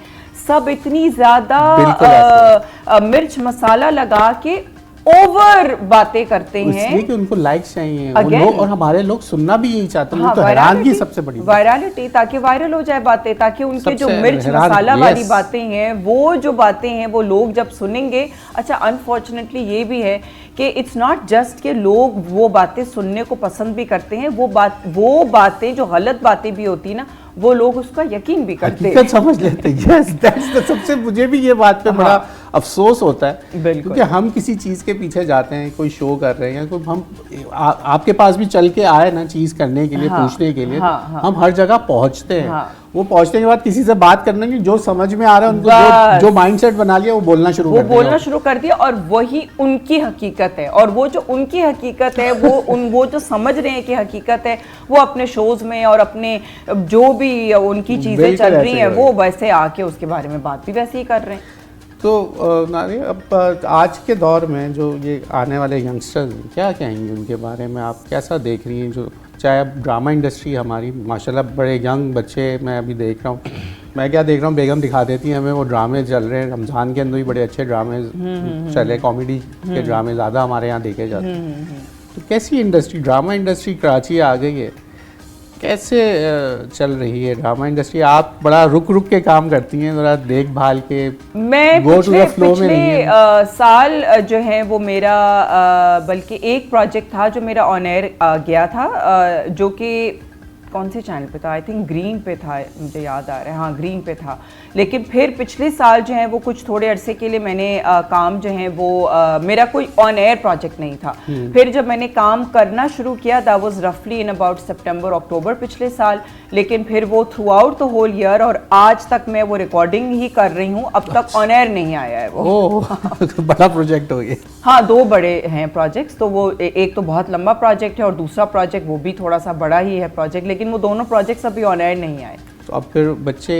सब इतनी ज्यादा मिर्च मसाला लगा के ओवर बातें करते हैं, इसलिए कि उनको लाइक्स चाहिए उन लोग, और हमारे लोग सुनना भी यही चाहते हैं। हाँ, तो हैरानगी सबसे बड़ी वायरलिटी, ताकि वायरल हो जाए बातें, ताकि उनके जो मिर्च मसाला वाली बातें हैं, वो जो बातें हैं वो लोग जब सुनेंगे। अच्छा, अनफॉर्चुनेटली ये भी है कि इट्स नॉट जस्ट कि लोग वो बातें सुनने को पसंद भी करते हैं, वो बातें जो गलत बातें भी होती ना, वो लोग उसका यकीन भी करते हैं, समझ लेते हैं। यस, दैट्स द सबसे, मुझे भी ये बात पे बड़ा अफसोस होता है, बिल्कुल। क्योंकि हम किसी चीज़ के पीछे जाते हैं, कोई शो कर रहे हैं, कोई हम आपके पास भी चल के आए ना चीज़ करने के लिए, हाँ, पूछने के लिए, हाँ, हाँ, हम हर जगह पहुंचते हैं। हाँ। वो पहुंचने के बाद किसी से बात करने की जो समझ में आ रहा है उनको, बस। जो माइंडसेट बना लिया वो बोलना शुरू वो कर दिया। बोलना शुरू कर दिया, और वही उनकी हकीकत है, और वो जो उनकी हकीकत है वो जो समझ रहे हैं कि हकीकत है, वो अपने शोज में और अपने जो भी उनकी चीजें बिल्कुल चल रही ऐसे हैं ही वो वैसे आके उसके बारे में बात भी वैसे ही कर रहे हैं। तो नारी, अब आज के दौर में जो ये आने वाले यंगस्टर्स हैं, क्या कहेंगे उनके बारे में, आप कैसा देख रही हैं? जो चाहे अब ड्रामा इंडस्ट्री हमारी माशाल्लाह बड़े यंग बच्चे मैं अभी देख रहा हूँ, मैं क्या देख रहा हूँ, बेगम दिखा देती हैं हमें वो ड्रामे चल रहे हैं, रमज़ान के अंदर भी बड़े अच्छे ड्रामे चले, कॉमेडी के ड्रामे ज़्यादा हमारे यहाँ देखे जाते हैं। तो कैसी इंडस्ट्री, ड्रामा इंडस्ट्री कराची आ गई है, कैसे चल रही है ड्रामा इंडस्ट्री? आप बड़ा रुक रुक के काम करती हैं, ज़रा देखभाल के, मैं go to the flow में नहीं पिछले है। साल जो है वो मेरा बल्कि एक प्रोजेक्ट था जो मेरा ऑन एयर गया था, जो कि कौन से चैनल पे था, आई थिंक ग्रीन पे था, मुझे याद आ रहा है, हाँ ग्रीन पे था। लेकिन फिर पिछले साल जो है वो कुछ थोड़े अरसे के लिए मैंने काम जो है वो मेरा कोई ऑन एयर प्रोजेक्ट नहीं था। फिर जब मैंने काम करना शुरू किया दैट वाज रफली इन अबाउट सितंबर अक्टूबर पिछले साल, लेकिन फिर वो throughout the whole year, और आज तक मैं वो रिकॉर्डिंग ही कर रही हूँ, अब तक ऑन एयर नहीं आया है वो। ओह बड़ा प्रोजेक्ट हो गया। हाँ, दो बड़े हैं प्रोजेक्ट्स, तो वो एक तो बहुत लंबा प्रोजेक्ट है और दूसरा प्रोजेक्ट वो भी थोड़ा सा बड़ा ही है प्रोजेक्ट, लेकिन वो दोनों प्रोजेक्ट्स अभी ऑन एयर नहीं आए। तो अब फिर बच्चे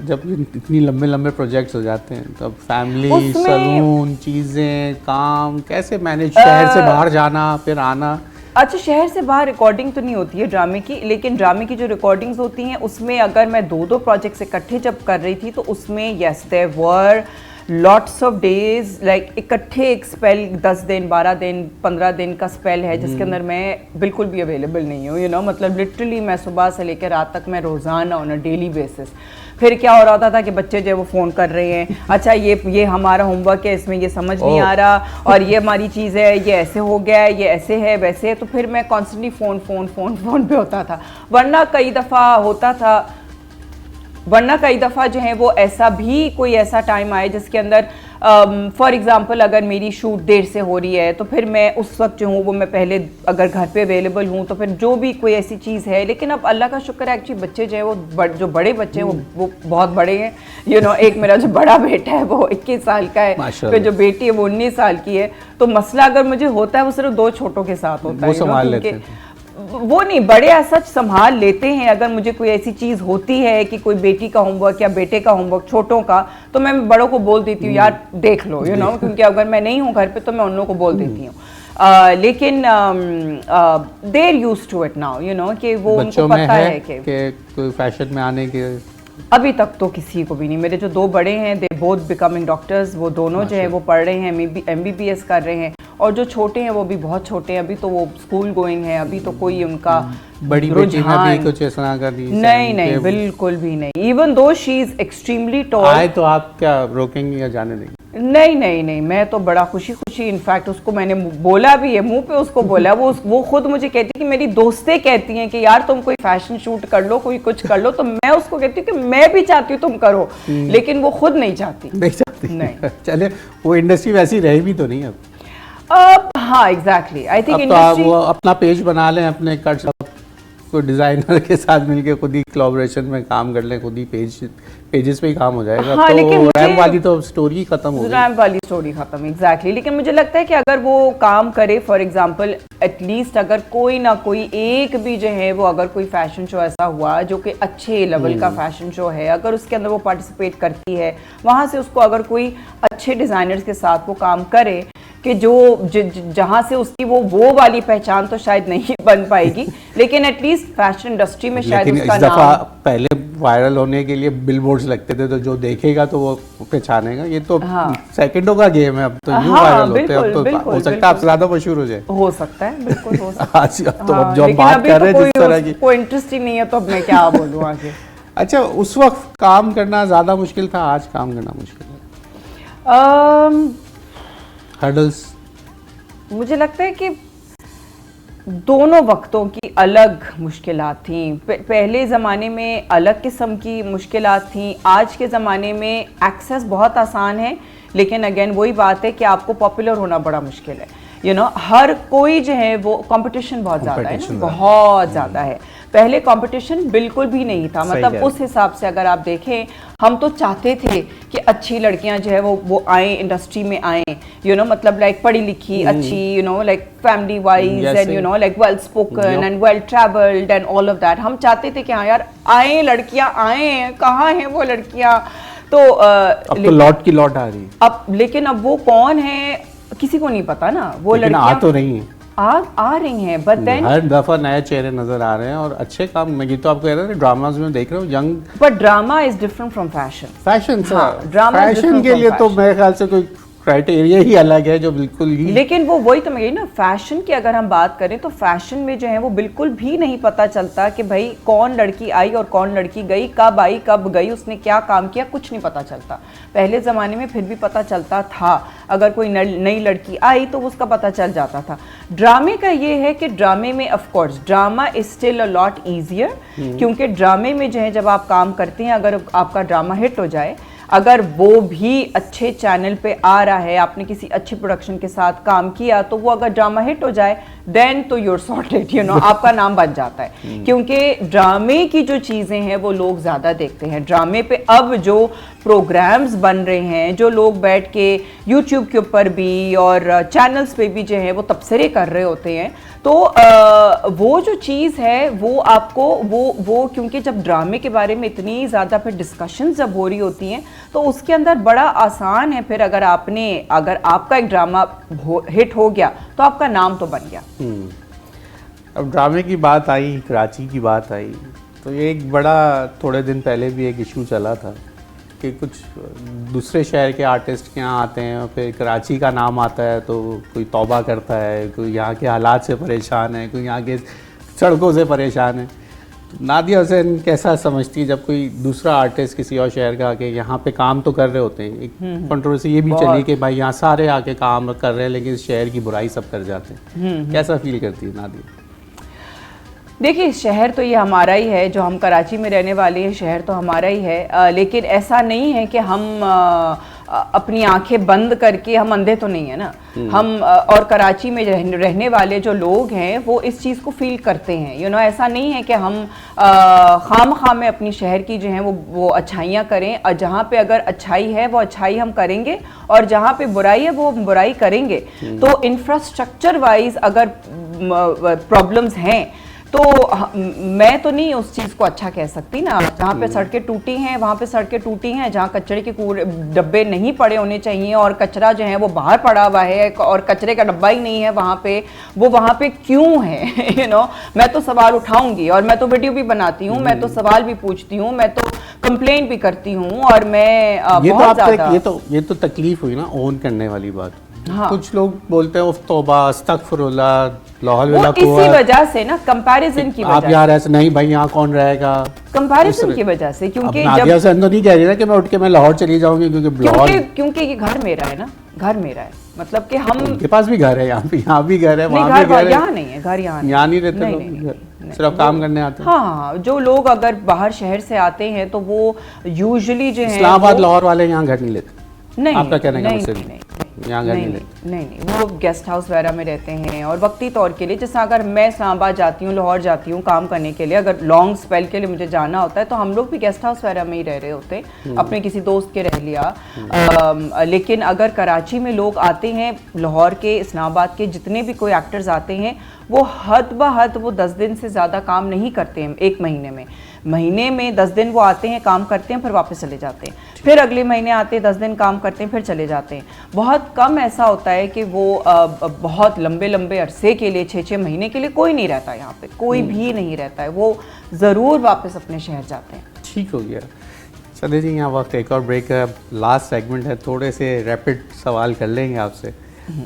जब इतनी लंबे लंबे प्रोजेक्ट्स हो जाते हैं, तब फैमिली, उसमें- सलून, चीज़ें, काम कैसे मैनेज, शहर से बाहर जाना फिर आना? अच्छा, शहर से बाहर रिकॉर्डिंग तो नहीं होती है ड्रामे की, लेकिन ड्रामे की जो रिकॉर्डिंग्स होती हैं उसमें अगर मैं दो प्रोजेक्ट्स इकट्ठे जब कर रही थी तो उसमें yes there were lots of days, like इकट्ठे एक स्पेल 10 दिन 12 दिन 15 दिन का स्पेल है जिसके अंदर मैं बिल्कुल भी अवेलेबल नहीं हूँ, मतलब लिटरली मैं सुबह से लेकर रात तक मैं रोज़ाना ऑन अ डेली बेसिस। फिर क्या हो रहा था कि बच्चे जो है वो फ़ोन कर रहे हैं, अच्छा ये हमारा होमवर्क है, इसमें ये समझ नहीं आ रहा, और ये हमारी चीज़ है, ये ऐसे हो गया है, ये ऐसे है वैसे है, तो फिर मैं कॉन्स्टेंटली फ़ोन पे होता था। वरना कई दफ़ा जो है वो ऐसा भी कोई ऐसा टाइम आए जिसके अंदर फॉर एग्जांपल अगर मेरी शूट देर से हो रही है तो फिर मैं उस वक्त जो हूँ वो मैं पहले अगर घर पे अवेलेबल हूँ तो फिर जो भी कोई ऐसी चीज़ है। लेकिन अब अल्लाह का शुक्र है, एक्चुअली बच्चे जो है वो जो बड़े बच्चे हैं वो बहुत बड़े हैं। एक मेरा जो बड़ा बेटा है वो 21 साल का है, फिर जो बेटी है वो 19 साल की है। तो मसला अगर मुझे होता है वो सिर्फ 2 छोटों के साथ होता है, वो संभाल लेते हैं। वो नहीं, बड़े ऐसा संभाल लेते हैं। अगर मुझे कोई ऐसी चीज़ होती है कि कोई बेटी का होमवर्क या बेटे का होमवर्क छोटों का, तो मैं बड़ों को बोल देती हूँ यार देख लो, क्योंकि अगर मैं नहीं हूँ घर पे तो मैं उन लोगों को बोल देती हूँ। लेकिन देर यूज्ड टू इट नाउ, कि वो उनको पता है कि कोई फैशन में आने के अभी तक तो किसी को भी नहीं। मेरे जो 2 बड़े हैं दे बोथ बिकमिंग डॉक्टर्स, वो दोनों जो है वो पढ़ रहे हैं, MBBS कर रहे हैं, और जो छोटे हैं वो भी बहुत छोटे हैं, अभी तो वो स्कूल गोइंग है, अभी तो कोई उनका बड़ी बेटी में भी कुछ इस तरह का नहीं, बिल्कुल भी नहीं। Even though she is extremely toll. आए तो आप क्या रोकेंगे या जाने देंगे? नहीं, मैं तो बड़ा खुशी इनफैक्ट उसको मैंने बोला भी है, मुंह पे उसको बोला, वो खुद मुझे कहती है कि मेरी दोस्तें कहती हैं कि यार तुम कोई फैशन शूट कर लो, कोई कुछ कर लो, तो मैं उसको कहती हूँ कि मैं भी चाहती हूँ तुम करो, लेकिन वो खुद नहीं चाहती। नहीं। चले, वो इंडस्ट्री वैसी रही भी तो नहीं अब। हाँ एग्जैक्टली, आई थिंक इंडस्ट्री वो अपना पेज बना लें, अपने कट कोई डिजाइनर के साथ मिलके खुद ही कोलैबोरेशन में काम कर लें, खुद ही पेजेस पे ही काम हो जाएगा। हाँ, तो लेकिन रैम वाली तो स्टोरी खत्म हो गई, रैम वाली स्टोरी खत्म, एग्जैक्टली। लेकिन मुझे लगता है कि अगर वो काम करे, फॉर एग्जांपल एटलीस्ट अगर कोई ना कोई एक भी जो है वो अगर कोई फैशन शो ऐसा हुआ जो कि अच्छे लेवल का फैशन शो है, अगर उसके अंदर वो पार्टिसिपेट करती है, वहाँ से उसको अगर कोई अच्छे डिज़ाइनर्स के साथ वो काम करे कि जहाँ से उसकी वो वाली पहचान तो शायद नहीं बन पाएगी, लेकिन एटलीस्ट फैशन इंडस्ट्री में शायद उसका नाम। पहले वायरल होने के लिए बिलबोर्ड्स लगते थे, तो जो देखेगा तो वो पहचानेगा। ये तो सेकंडों का गेम है, अब तो यूं वायरल होते हैं, अब तो हो सकता है आपसे ज्यादा मशहूर हो जाए। हो सकता है, बिल्कुल हो सकता है। तो अब जो हम बात कर रहे हैं जिस तरह की, कोई इंटरेस्ट ही नहीं है, तो अब मैं क्या बोलूं आगे। अच्छा, उस वक्त काम करना ज्यादा मुश्किल था, आज काम करना मुश्किल है? हर्डल्स मुझे लगता है कि दोनों वक्तों की अलग मुश्किलात थी। पहले ज़माने में अलग किस्म की मुश्किलात थी, आज के ज़माने में एक्सेस बहुत आसान है, लेकिन अगेन वही बात है कि आपको पॉपुलर होना बड़ा मुश्किल है। हर कोई जो है वो कंपटीशन बहुत ज़्यादा है ना, बहुत ज़्यादा है। पहले कंपटीशन बिल्कुल भी नहीं था, मतलब उस हिसाब से अगर आप देखें, हम तो चाहते थे कि अच्छी लड़कियां जो है वो आए, इंडस्ट्री में आए, मतलब लाइक पढ़ी लिखी अच्छी, like family wise and like well spoken and well travelled and all of that. हम चाहते थे कि हाँ यार आए, लड़कियां आए, कहाँ हैं वो लड़कियां। तो अब तो लौट की लौट आ रही है अब, लेकिन अब वो कौन है किसी को नहीं पता ना। वो लड़कियां आ तो रही हैं, आ रही हैं, बट देन हर दफा नए चेहरे नजर आ रहे हैं और अच्छे काम। मैं ये तो आपको कह रहा था, ड्रामाज में देख रहा हूँ young, but drama is different from fashion. Fashion drama fashion के लिए तो मेरे ख्याल से कोई क्राइटेरिया ही अलग है जो बिल्कुल ही, लेकिन वो वही तो मैं कही ना, फैशन की अगर हम बात करें तो फैशन में जो है वो बिल्कुल भी नहीं पता चलता कि भाई कौन लड़की आई और कौन लड़की गई, कब आई कब गई, उसने क्या काम किया, कुछ नहीं पता चलता। पहले ज़माने में फिर भी पता चलता था, अगर कोई नई लड़की आई तो उसका पता चल जाता था। ड्रामे का ये है कि ड्रामे में of course drama is still a lot easier, क्योंकि ड्रामे में जो है जब आप काम करते हैं, अगर आपका ड्रामा हिट हो जाए, अगर वो भी अच्छे चैनल पे आ रहा है, आपने किसी अच्छी प्रोडक्शन के साथ काम किया, तो वो अगर ड्रामा हिट हो जाए देन तो यूर सॉर्टेड, आपका नाम बन जाता है। क्योंकि ड्रामे की जो चीज़ें हैं वो लोग ज़्यादा देखते हैं। ड्रामे पे अब जो प्रोग्राम्स बन रहे हैं, जो लोग बैठ के यूट्यूब के ऊपर भी और चैनल्स पे भी जो है वो तबसरे कर रहे होते हैं, तो वो जो चीज़ है वो आपको वो क्योंकि जब ड्रामे के बारे में इतनी ज़्यादा फिर डिस्कशन जब हो रही होती हैं, तो उसके अंदर बड़ा आसान है फिर अगर आपका एक ड्रामा हिट हो गया तो आपका नाम तो बन गया। अब ड्रामे की बात आई, कराची की बात आई, तो ये एक बड़ा थोड़े दिन पहले भी एक इशू चला था कि कुछ दूसरे शहर के आर्टिस्ट के यहाँ आते हैं और फिर कराची का नाम आता है तो कोई तौबा करता है, कोई यहाँ के हालात से परेशान है, कोई यहाँ के सड़कों से परेशान है। तो नादिया हुसैन कैसा समझती है जब कोई दूसरा आर्टिस्ट किसी और शहर का आके यहाँ पे काम तो कर रहे होते हैं, एक कंट्रोवर्सी ये भी चली कि भाई यहाँ सारे आके काम कर रहे हैं लेकिन इस शहर की बुराई सब कर जाते हैं, कैसा फील करती है नादिया? देखिए, शहर तो ये हमारा ही है, जो हम कराची में रहने वाले हैं, शहर तो हमारा ही है, लेकिन ऐसा नहीं है कि हम अपनी आंखें बंद करके, हम अंधे तो नहीं है ना। हम और कराची में रहने वाले जो लोग हैं वो इस चीज़ को फील करते हैं, ऐसा नहीं है कि हम खाम में अपनी शहर की जो है वो अच्छाइयाँ करें, और जहाँ पे अगर अच्छाई है वो अच्छाई हम करेंगे और जहाँ पे बुराई है वो हम बुराई करेंगे। तो इंफ्रास्ट्रक्चर वाइज अगर प्रॉब्लम्स हैं तो मैं तो नहीं उस चीज़ को अच्छा कह सकती ना। जहाँ पे सड़कें टूटी हैं वहाँ पे सड़कें टूटी हैं, जहाँ कचरे के डब्बे नहीं पड़े होने चाहिए और कचरा जो है वो बाहर पड़ा हुआ है और कचरे का डब्बा ही नहीं है वहाँ पे, वो वहाँ पे क्यों है? मैं तो सवाल उठाऊंगी और मैं तो वीडियो भी बनाती हूँ, मैं तो सवाल भी पूछती हूँ, मैं तो कंप्लेन भी करती हूँ, और मैं बहुत ज़्यादा ये तो तकलीफ हुई ना ओन करने वाली बात। हाँ। कुछ लोग बोलते हैं तौबा अस्तगफुरुल्लाह, लाहौल वो इसी वजह से ना, कंपैरिजन की वजह आप यहाँ रह नहीं भाई, यहाँ कौन रहेगा, कंपैरिजन की वजह से। क्योंकि नादिया हुसैन तो नहीं कह रही ना कि मैं उठ के मैं लाहौर चली जाऊंगी क्योंकि ये घर मेरा है ना, घर मेरा है, मतलब कि हम, उनके पास भी घर है, यहाँ भी घर है, वहाँ भी घर है, यहाँ नहीं है घर, यहाँ नहीं रहते लोग, सिर्फ काम करने आते हैं। हाँ, जो लोग अगर बाहर शहर से आते हैं तो वो यूजुअली जो है इस्लामाबाद लाहौर वाले यहाँ घर नहीं लेते। नहीं, आपका कहने का मतलब नहीं, वो गेस्ट हाउस वगैरह में रहते हैं और वक्ती तौर के लिए, जैसे अगर मैं इस्लामाबाद जाती हूँ, लाहौर जाती हूँ काम करने के लिए, अगर लॉन्ग स्पेल के लिए मुझे जाना होता है तो हम लोग भी गेस्ट हाउस वगैरह में ही रह रहे होते हैं, अपने किसी दोस्त के रह लिया। लेकिन अगर कराची में लोग आते हैं, लाहौर के, इस्लामाबाद के जितने भी कोई एक्टर्स आते हैं, वो हद ब हद वो 10 दिन से ज़्यादा काम नहीं करते हैं एक महीने में 10 दिन वो आते हैं, काम करते हैं, फिर वापस चले जाते हैं, फिर अगले महीने आते हैं, 10 दिन काम करते हैं, फिर चले जाते हैं। बहुत कम ऐसा होता है कि वो बहुत लंबे अरसे के लिए 6-6 महीने के लिए कोई नहीं रहता यहाँ पे, कोई भी नहीं रहता है, वो ज़रूर वापस अपने शहर जाते हैं। ठीक हो गया। चलिए जी, यहाँ वक्त एक और ब्रेक है, लास्ट सेगमेंट है, थोड़े से रैपिड सवाल कर लेंगे आपसे,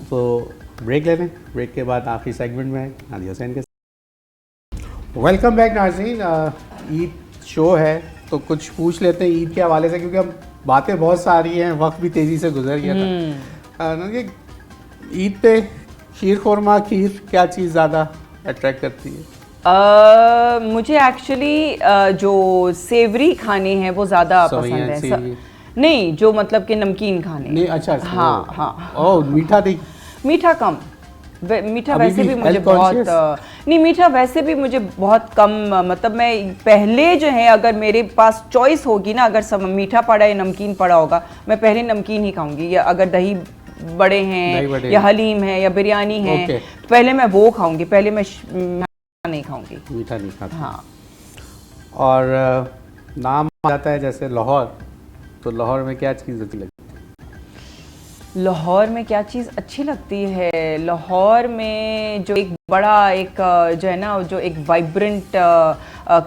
तो ब्रेक ले लें, ब्रेक के बाद आखिरी सेगमेंट में नादिया हुसैन के साथ। वेलकम बैक नाज़रीन, ईद शो है तो कुछ पूछ लेते हैं ईद के हवाले से, क्योंकि हम बातें बहुत सारी हैं, वक्त भी तेज़ी से गुजर गया था। ईद पे शीर खुरमा, खीर, क्या चीज़ ज़्यादा अट्रैक्ट करती है? मुझे एक्चुअली जो सेवरी खाने हैं वो ज़्यादा पसंद सवैयाँ, है। सेवरी। नहीं, जो मतलब कि नमकीन खाने। नहीं, अच्छा। हाँ हाँ। ओह, मीठा नहीं? मीठा कम। मीठा अभी वैसे भी भी मुझे health बहुत conscious? नहीं, मीठा वैसे भी मुझे बहुत कम, मतलब मैं पहले जो है, अगर मेरे पास चॉइस होगी ना, अगर सब मीठा पड़ा या नमकीन पड़ा होगा, मैं पहले नमकीन ही खाऊंगी। या अगर दही बड़े हैं दही बड़े या हलीम है या बिरयानी है, ओके। तो पहले मैं वो खाऊंगी, पहले मैं नहीं खाऊंगी। मीठा नहीं खाता। हाँ। और नाम आ जाता है जैसे लाहौर, तो लाहौर में क्या चीज़ अच्छी लगती लाहौर में क्या चीज़ अच्छी लगती है? लाहौर में जो एक बड़ा एक जो है ना, जो एक वाइब्रेंट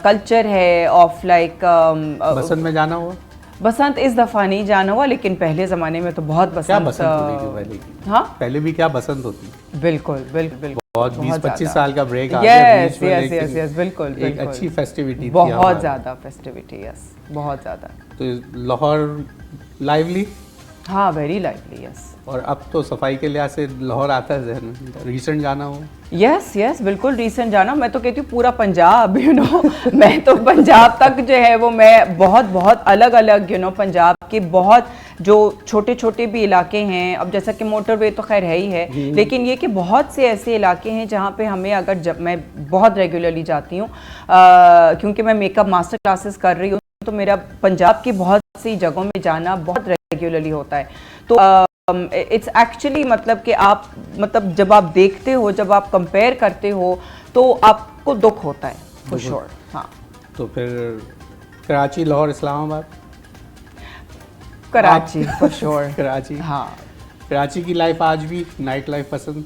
कल्चर है ऑफ लाइक है? बसंत में जाना हुआ? बसंत इस दफ़ा नहीं जाना हुआ, लेकिन पहले ज़माने में तो बहुत क्या बसंत। बसंत होती थी पहले की? हाँ, पहले भी क्या बसंत होती थी? बिल्कुल बिल्कुल बिल्कुल। बहुत 20-25 ज़्यादा। साल का ब्रेक आ गया यस बीच में, यस लेकिन यस यस, बिल्कुल एक बिल्कुल। अच्छी फेस्टिविटी थी बहुत हमारी। ज़्यादा फेस्टिविटी, यस, बहुत ज़्यादा। तो लाहौर लाइवली, हाँ, वेरी लाइवली, यस। और अब तो सफाई के लिहाज से लाहौर आता है जहन में, रिसेंट जाना हो? यस यस, बिल्कुल रिसेंट जाना। मैं तो कहती हूँ पूरा पंजाब, मैं तो पंजाब तक जो है वो मैं बहुत बहुत अलग अलग पंजाब के बहुत जो छोटे छोटे भी इलाके हैं। अब जैसा कि मोटरवे तो खैर है ही है, लेकिन ये कि बहुत से ऐसे इलाके हैं जहाँ पे हमें, अगर जब मैं बहुत रेगुलरली जाती हूँ, क्योंकि मैं मेकअप मास्टर क्लासेस कर रही हूँ, तो मेरा पंजाब की बहुत सी जगहों में जाना बहुत रेगुलरली होता है। तो इट्स एक्चुअली मतलब कि आप, मतलब जब आप देखते हो, जब आप कंपेयर करते हो, तो आपको दुख होता है फॉर श्योर। हाँ, तो फिर कराची, लाहौर, इस्लामाबाद? Karachi for sure. कराची। हाँ कराची की लाइफ आज भी, नाइट लाइफ पसंद?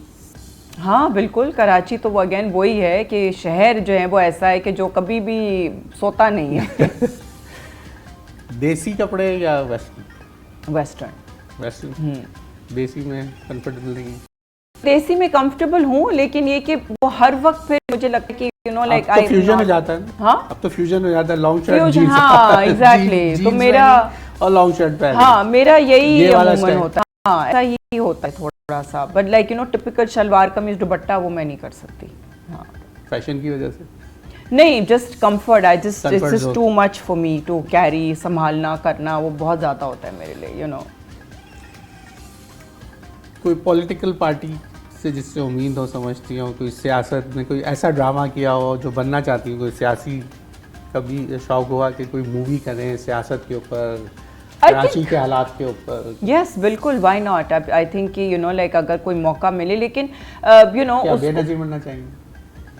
हाँ, बिल्कुल। कराची तो वो अगेन वही है कि शहर जो है वो ऐसा है कि जो कभी भी सोता नहीं है। देसी कपड़े या वेस्टर्न? वेस्टर्न। वेस्टर्न। देसी में कंफर्टेबल नहीं है? देसी में कंफर्टेबल हूँ, लेकिन ये कि वो हर वक्त फिर मुझे लगता है कि लाइक अब तो फ्यूजन हो जाता है ना? हाँ, अब तो फ्यूजन हो जाता है, लॉन्ग शर्ट, फ्यूजन, जीन्स। हाँ एग्जैक्टली। तो मेरा, और लॉन्ग शर्ट पहन, हाँ, मेरा यही ये वाला अमूमन स्टाइल। होता है। हाँ, ऐसा ही होता है थोड़ा सा, बट लाइक टिपिकल शलवार कमीज दुपट्टा वो मैं नहीं कर सकती। हाँ, फैशन की वजह से? नहीं, just comfort. I just, Comfort it's zone. Too much for me to carry, संभालना करना वो बहुत ज़्यादा होता है मेरे लिए, कोई पॉलिटिकल पार्टी से जिससे उम्मीद हो, समझती हो, कोई सियासत में कोई ऐसा ड्रामा किया हो जो बनना चाहती हो, कोई सियासी कभी शौक हुआ कि कोई मूवी करें सियासत के ऊपर, कराची के हालात के ऊपर? यस, बिल्कुल, व्हाई नॉट। आई थिंक कि लाइक अगर कोई मौका मिले, लेकिन क्या बेनजीर बनना चाहेंगे?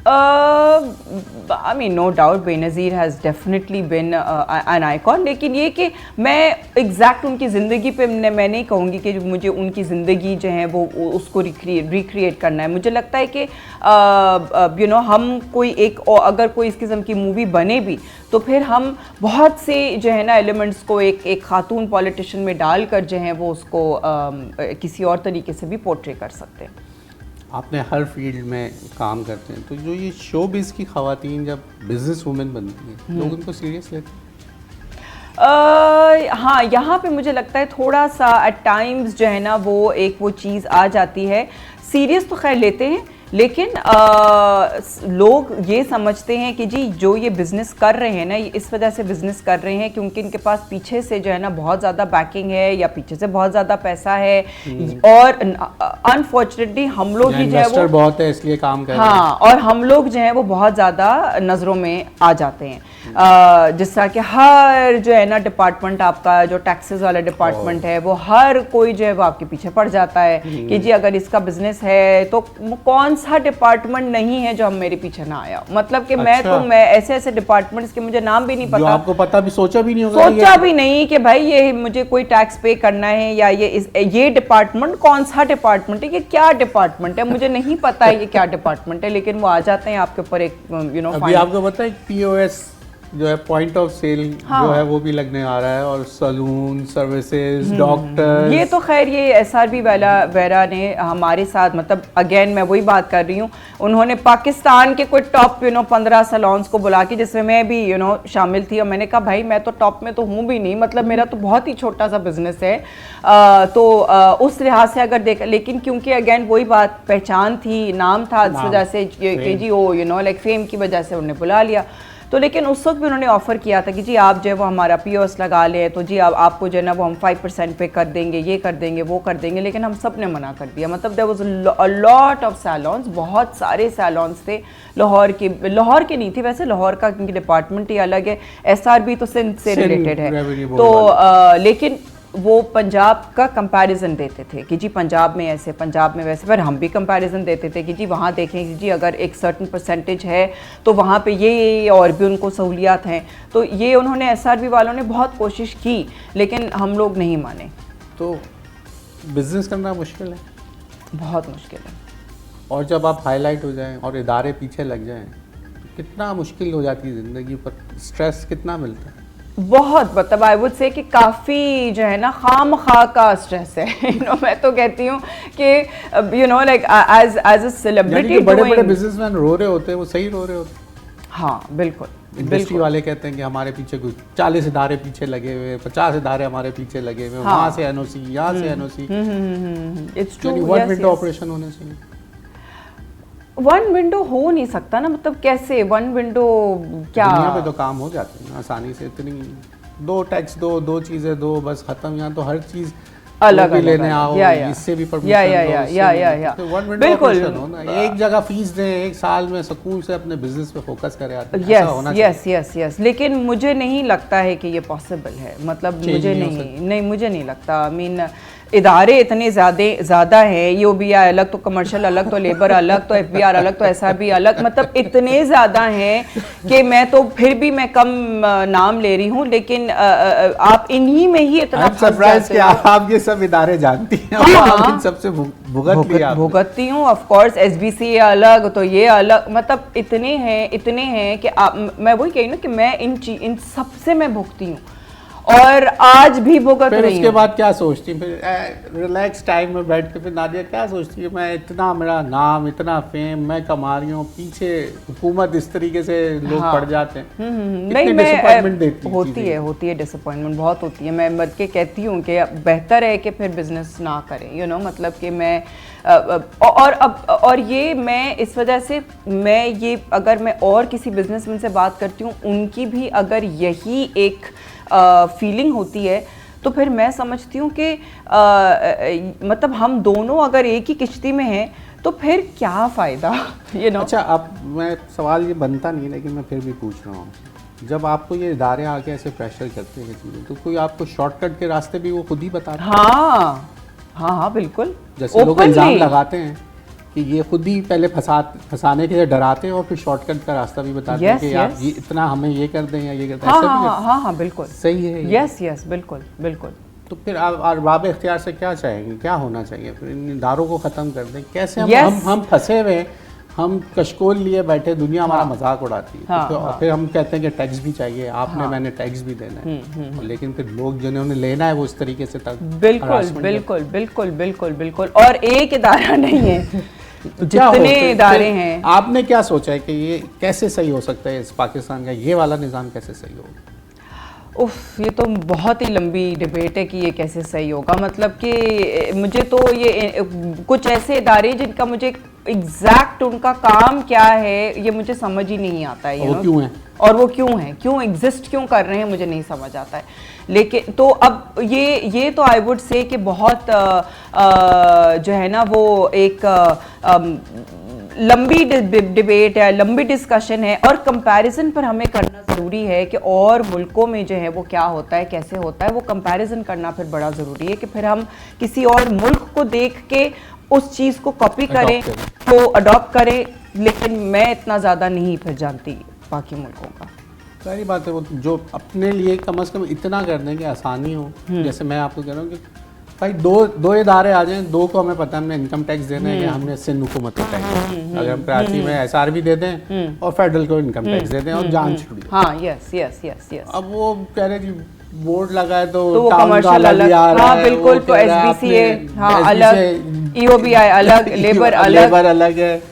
I mean, no doubt Benazir has definitely been an icon, लेकिन ये कि मैं एग्जैक्ट उनकी ज़िंदगी पे मैं नहीं कहूँगी कि मुझे उनकी ज़िंदगी जो है वो उसको रिक्रिएट करना है। मुझे लगता है कि हम कोई एक, अगर कोई इस किस्म की मूवी बने भी, तो फिर हम बहुत से जो है ना एलिमेंट्स को एक खातून पॉलिटिशियन में डालकर जो है वो उसको किसी और तरीके से भी पोर्ट्रे कर सकते हैं। आपने हर फील्ड में काम करते हैं, तो जो ये शोबिज़ की ख़वातीन जब बिजनेस वुमेन बनती हैं, लोग उनको सीरियस लेते हैं? हाँ, यहाँ पे मुझे लगता है थोड़ा सा एट टाइम्स जो है ना वो चीज़ आ जाती है। सीरियस तो खैर लेते हैं, लेकिन लोग ये समझते हैं कि जी जो ये बिज़नेस कर रहे हैं ना, ये इस वजह से बिज़नेस कर रहे हैं क्योंकि इनके पास पीछे से जो है ना बहुत ज़्यादा बैकिंग है, या पीछे से बहुत ज़्यादा पैसा है, और अनफॉर्चुनेटली हम लोग ही जो है वो बहुत है इसलिए काम कर रहे हैं। हाँ, और हम लोग जो है वो बहुत ज़्यादा नज़रों में आ जाते हैं। जिस तरह कि हर जो है ना डिपार्टमेंट, आपका जो टैक्सेस वाला डिपार्टमेंट है, वो हर कोई जो है वो आपके पीछे पड़ जाता है कि जी अगर इसका बिजनेस है तो कौन सा डिपार्टमेंट नहीं है जो हम मेरे पीछे ना आया। मतलब कि मैं ऐसे ऐसे डिपार्टमेंट्स के मुझे नाम भी नहीं पता, जो आपको पता भी, सोचा भी नहीं होगा, सोचा भी नहीं कि भाई ये मुझे कोई टैक्स पे करना है, या ये डिपार्टमेंट कौन सा डिपार्टमेंट है, ये क्या डिपार्टमेंट है, मुझे नहीं पता है ये क्या डिपार्टमेंट है, लेकिन वो आ जाते हैं आपके ऊपर एक अभी आपको पता है POS जो है पॉइंट ऑफ सेल जो है वो भी लगने आ रहा है, और सलून सर्विसेज, डॉक्टर। ये तो खैर ये एसआरबी वेरा ने हमारे साथ, मतलब अगेन मैं वही बात कर रही हूँ, उन्होंने पाकिस्तान के कोई टॉप 15 सलॉन्स को बुला के, जिसमें मैं भी शामिल थी, और मैंने कहा भाई मैं तो टॉप में तो हूँ भी नहीं, मतलब मेरा तो बहुत ही छोटा सा बिजनेस है। उस लिहाज से अगर देख, लेकिन क्योंकि अगेन वही बात, पहचान थी, नाम था, इस वजह से कि जी वो लाइक फेम की वजह से उन्होंने बुला लिया। तो लेकिन उस वक्त भी उन्होंने ऑफ़र किया था कि जी आप जो है वो हमारा पीओएस लगा लें, तो जी आपको जो है ना वो हम 5% पे कर देंगे, ये कर देंगे, वो कर देंगे, लेकिन हम सब ने मना कर दिया। मतलब there was a lot of salons, बहुत सारे सैलॉन्स थे लाहौर के नहीं थे वैसे, लाहौर का क्योंकि डिपार्टमेंट ही अलग है, एसआरबी तो सिंध से रिलेटेड है, तो लेकिन वो पंजाब का कंपैरिजन देते थे कि जी पंजाब में ऐसे, पंजाब में वैसे, पर हम भी कंपैरिजन देते थे कि जी वहाँ देखें कि जी अगर एक सर्टन परसेंटेज है तो वहाँ पे ये और भी उनको सहूलियात हैं। तो ये उन्होंने एसआरबी वालों ने बहुत कोशिश की, लेकिन हम लोग नहीं माने। तो बिजनेस करना मुश्किल है, बहुत मुश्किल है। और जब आप हाईलाइट हो जाएं और इदारे पीछे लग जाएं तो कितना मुश्किल हो जाती है ज़िंदगी पर, स्ट्रेस कितना मिलता है। बहुत, मतलब आई वुड से कि काफ़ी जो है ना खाम खा का स्ट्रेस है। मैं तो कहती हूँ कि लाइक एज अ सेलिब्रिटी, बड़े बिजनेसमैन रो रहे होते हैं, वो सही रो रहे होते हैं। हाँ बिल्कुल, इंडस्ट्री वाले कहते हैं कि हमारे पीछे कुछ 40 इदारे पीछे लगे हुए, 50 इदारे हमारे पीछे लगे हुए, वहाँ से एनओसी, यहाँ से NOC, it's true. One window operation होने चाहिए। वन विंडो हो नहीं सकता ना, मतलब कैसे वन विंडो, क्या दुनिया पे तो काम हो जाते हैं आसानी से, इतनी 2 टैक्स दो चीजें दो, बस खत्म। यहाँ तो हर चीज अलग लेने आओ, इससे भी परमिशन दो, वन विंडो ऑपरेशन हो ना, एक जगह फीस दें, एक साल में सुकून से अपने बिजनेस पे फोकस करें। यस, लेकिन मुझे नहीं लगता है कि ये पॉसिबल है, मतलब मुझे नहीं लगता। आई मीन इदारे इतने ज़्यादा हैं, यूबीआई अलग तो कमर्शियल अलग तो लेबर अलग तो एफबीआर अलग तो एसआरबी अलग, मतलब इतने ज़्यादा हैं कि मैं तो फिर भी मैं कम नाम ले रही हूँ, लेकिन आप इन्हीं में ही इतना सरप्राइज कि आप ये सब इदारे जानती हैं। आप इन सबसे भुगतती हूँ। ऑफ कोर्स एसबीसी अलग तो ये अलग, मतलब इतने हैं कि मैं वही कही ना कि मैं इन सबसे मैं भुगती हूँ और आज भी भुगत रही हूँ। उसके बाद क्या सोचती है फिर रिलैक्स टाइम में बैठ के, फिर नादिया क्या सोचती है, मैं इतना, मेरा नाम, इतना फेम मैं कमा रही हूँ, पीछे हुकूमत इस तरीके से लोग पड़ जाते हैं। नहीं, डिसअपॉइंटमेंट देती होती है डिसअपॉइंटमेंट बहुत होती है। मैं मत के कहती हूँ कि बेहतर है कि फिर बिजनेस ना करें, मतलब कि मैं और ये मैं इस वजह से मैं ये अगर मैं और किसी बिजनेसमैन से बात करती हूँ, उनकी भी अगर यही एक फीलिंग होती है तो फिर मैं समझती हूँ कि मतलब हम दोनों अगर एक ही किश्ती में हैं तो फिर क्या फ़ायदा, अच्छा, अब मैं सवाल ये बनता नहीं, लेकिन मैं फिर भी पूछ रहा हूँ, जब आपको ये इदारे आके ऐसे प्रेशर करते हैं चीज़ें, तो कोई आपको शॉर्टकट के रास्ते भी वो खुद ही बताते हैं? हाँ बिल्कुल। जैसे लोग इल्ज़ाम लगाते हैं कि ये खुद ही पहले फंसाने के लिए डराते हैं और फिर शॉर्टकट का रास्ता भी बताते हैं कि आप ये इतना हमें ये कर दें या ये कर दें। हाँ बिल्कुल सही है। यस बिल्कुल। तो फिर आप अरबाब इख्तियार से क्या चाहेंगे, क्या होना चाहिए? फिर इन इदारों को ख़त्म कर दें, कैसे? हम फंसे हुए, हम कशकोल लिए बैठे, दुनिया हमारा मजाक उड़ाती है। तो फिर हम कहते हैं कि टैक्स भी चाहिए, आपने मैंने टैक्स भी देना है, लेकिन फिर लोग जिन्होंने लेना है वो इस तरीके से तक बिल्कुल। और एक इदारा नहीं है, जितने इदारे हैं। आपने क्या सोचा है कि ये कैसे सही हो सकता है, इस पाकिस्तान का ये वाला निज़ाम कैसे सही होगा? उफ, ये तो बहुत ही लंबी डिबेट है कि ये कैसे सही होगा। मतलब कि मुझे तो ये कुछ ऐसे इदारे जिनका मुझे एग्जैक्ट उनका काम क्या है ये मुझे समझ ही नहीं आता है। वो क्यों है? और वो क्यों है, क्यों एग्जिस्ट क्यों कर रहे हैं, मुझे नहीं समझ आता है। लेकिन तो अब ये तो आई वुड से कि बहुत जो है ना वो एक लंबी डिबेट है, लंबी डिस्कशन है, और कंपैरिजन पर हमें करना ज़रूरी है कि और मुल्कों में जो है वो क्या होता है, कैसे होता है, वो कंपैरिजन करना फिर बड़ा ज़रूरी है कि फिर हम किसी और मुल्क को देख के उस चीज़ को कॉपी करें, तो अडॉप्ट करें। लेकिन मैं इतना ज़्यादा नहीं फिर जानती बाकी मुल्कों का। सारी बात है, वो जो अपने लिए कम से कम इतना कर दें कि आसानी हो। जैसे मैं आपको कह रहा हूँ कि भाई दो इदारे आ जाएं, दो को हमें पता है हमने इनकम टैक्स देना है, या हमने सिंध हुकूमत को टैक्स, अगर हम कराची में SRB दे दें और फेडरल को इनकम टैक्स दे दें और जान छुड़ी। हाँ, यस यस यस यस। अब वो कह रहे जी बोर्ड लगा है तो वो टाउन का कमर्शियल अलग, आ रहा हाँ है, बिल्कुल, वो तो कह रहा है SBCA आपने हाँ SBCA अलग, EOBI अलग, लेबर अलग है,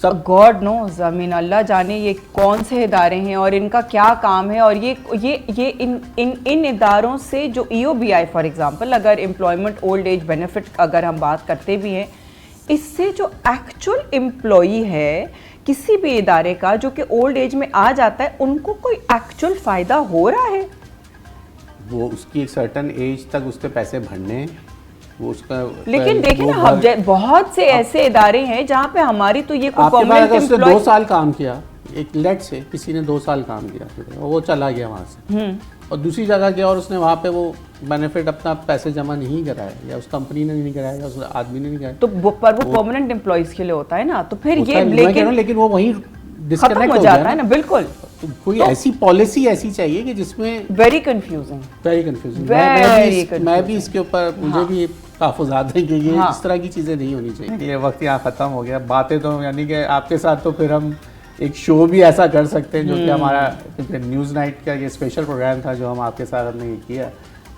सब गॉड नोज। आई मीन अल्लाह जाने ये कौन से इदारे हैं और इनका क्या काम है। और ये इन इदारों से जो EOBI फॉर एग्जांपल, अगर एम्प्लॉयमेंट ओल्ड एज बेनिफिट अगर हम बात करते भी हैं, इससे जो एक्चुअल एम्प्लॉई है किसी भी इदारे का जो कि ओल्ड एज में आ जाता है, उनको कोई एक्चुअल फ़ायदा हो रहा है? वो उसकी एक सर्टन एज तक उसके पैसे भरने हैं, वो उसका। लेकिन देखिए ना, हम बहुत से ऐसे इदारे हैं जहाँ पे हमारी तो ये कोई परमानेंट परमानेंट उसने 2 एम्प्लॉय, साल काम किया, एक लेट से किसी ने 2 साल काम किया और वो चला गया वहाँ से और दूसरी जगह गया और उसने वहाँ पे वो बेनिफिट अपना पैसे जमा नहीं कराया, या उस कंपनी ने नहीं कराया, या उस आदमी ने नहीं कराया, तो वो परमानेंट एम्प्लॉइज के लिए होता है ना, तो फिर होता ये है, मैं कह रहा हूँ, लेकिन लेकिन वो वहीं खत्म डिस्कनेक्ट हो जाता है ना, बिल्कुल। तो कोई ऐसी पॉलिसी ऐसी चाहिए कि जिसमें very confusing, very confusing. Very मैं भी इसके ऊपर मुझे भी तहफ़्फ़ुज़ात है कि ये हाँ। इस तरह की चीज़ें नहीं होनी चाहिए। ये वक्त यहाँ ख़त्म हो गया, बातें तो यानी कि आपके साथ तो फिर हम एक शो भी ऐसा कर सकते हैं जो कि हमारा, क्योंकि न्यूज़ नाइट का ये स्पेशल प्रोग्राम था जो हम आपके साथ हमने ये किया,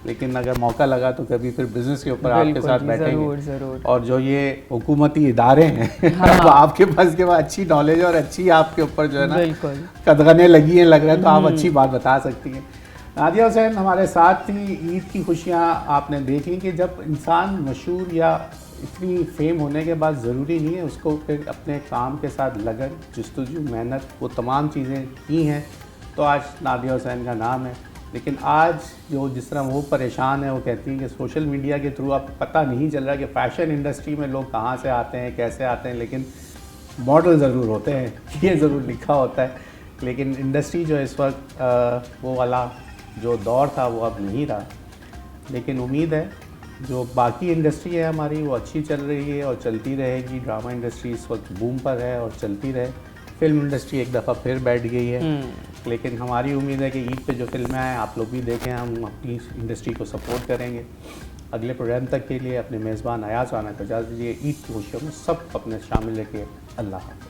लेकिन अगर मौका लगा तो कभी फिर बिजनेस के ऊपर आपके साथ बैठेंगे। जरूर। और जो ये हुकूमती इदारे हैं तो आपके पास के बाद अच्छी नॉलेज और अच्छी आपके ऊपर जो है ना बिल्कुल कदगने लगी हैं लग रहा है, तो आप अच्छी बात बता सकती हैं। नादिया हुसैन हमारे साथ थी। ईद की खुशियाँ आपने देख ली कि जब इंसान मशहूर या इतनी फेम होने के बाद ज़रूरी नहीं है उसको फिर अपने काम के साथ लगन, जस्तजू, मेहनत, वो तमाम चीज़ें की हैं तो आज नादिया हुसैन का नाम है। लेकिन आज जो जिस तरह वो परेशान है, वो कहती हैं कि सोशल मीडिया के थ्रू अब पता नहीं चल रहा कि फ़ैशन इंडस्ट्री में लोग कहाँ से आते हैं, कैसे आते हैं, लेकिन मॉडल ज़रूर होते हैं, ये ज़रूर लिखा होता है। लेकिन इंडस्ट्री जो इस वक्त वो वाला जो दौर था वो अब नहीं रहा। लेकिन उम्मीद है जो बाकी इंडस्ट्री है हमारी वो अच्छी चल रही है और चलती रहेगी। ड्रामा इंडस्ट्री इस वक्त बूम पर है और चलती रहे। फिल्म इंडस्ट्री एक दफ़ा फिर बैठ गई है, लेकिन हमारी उम्मीद है कि ईद पे जो फिल्में आएँ आप लोग भी देखें, हम अपनी इंडस्ट्री को सपोर्ट करेंगे। अगले प्रोग्राम तक के लिए अपने मेज़बान अयाज़ राना को इजाज़त दीजिए। ईद की खुशियों में सब अपने शामिल रखिए। अल्लाह हाफ़िज़।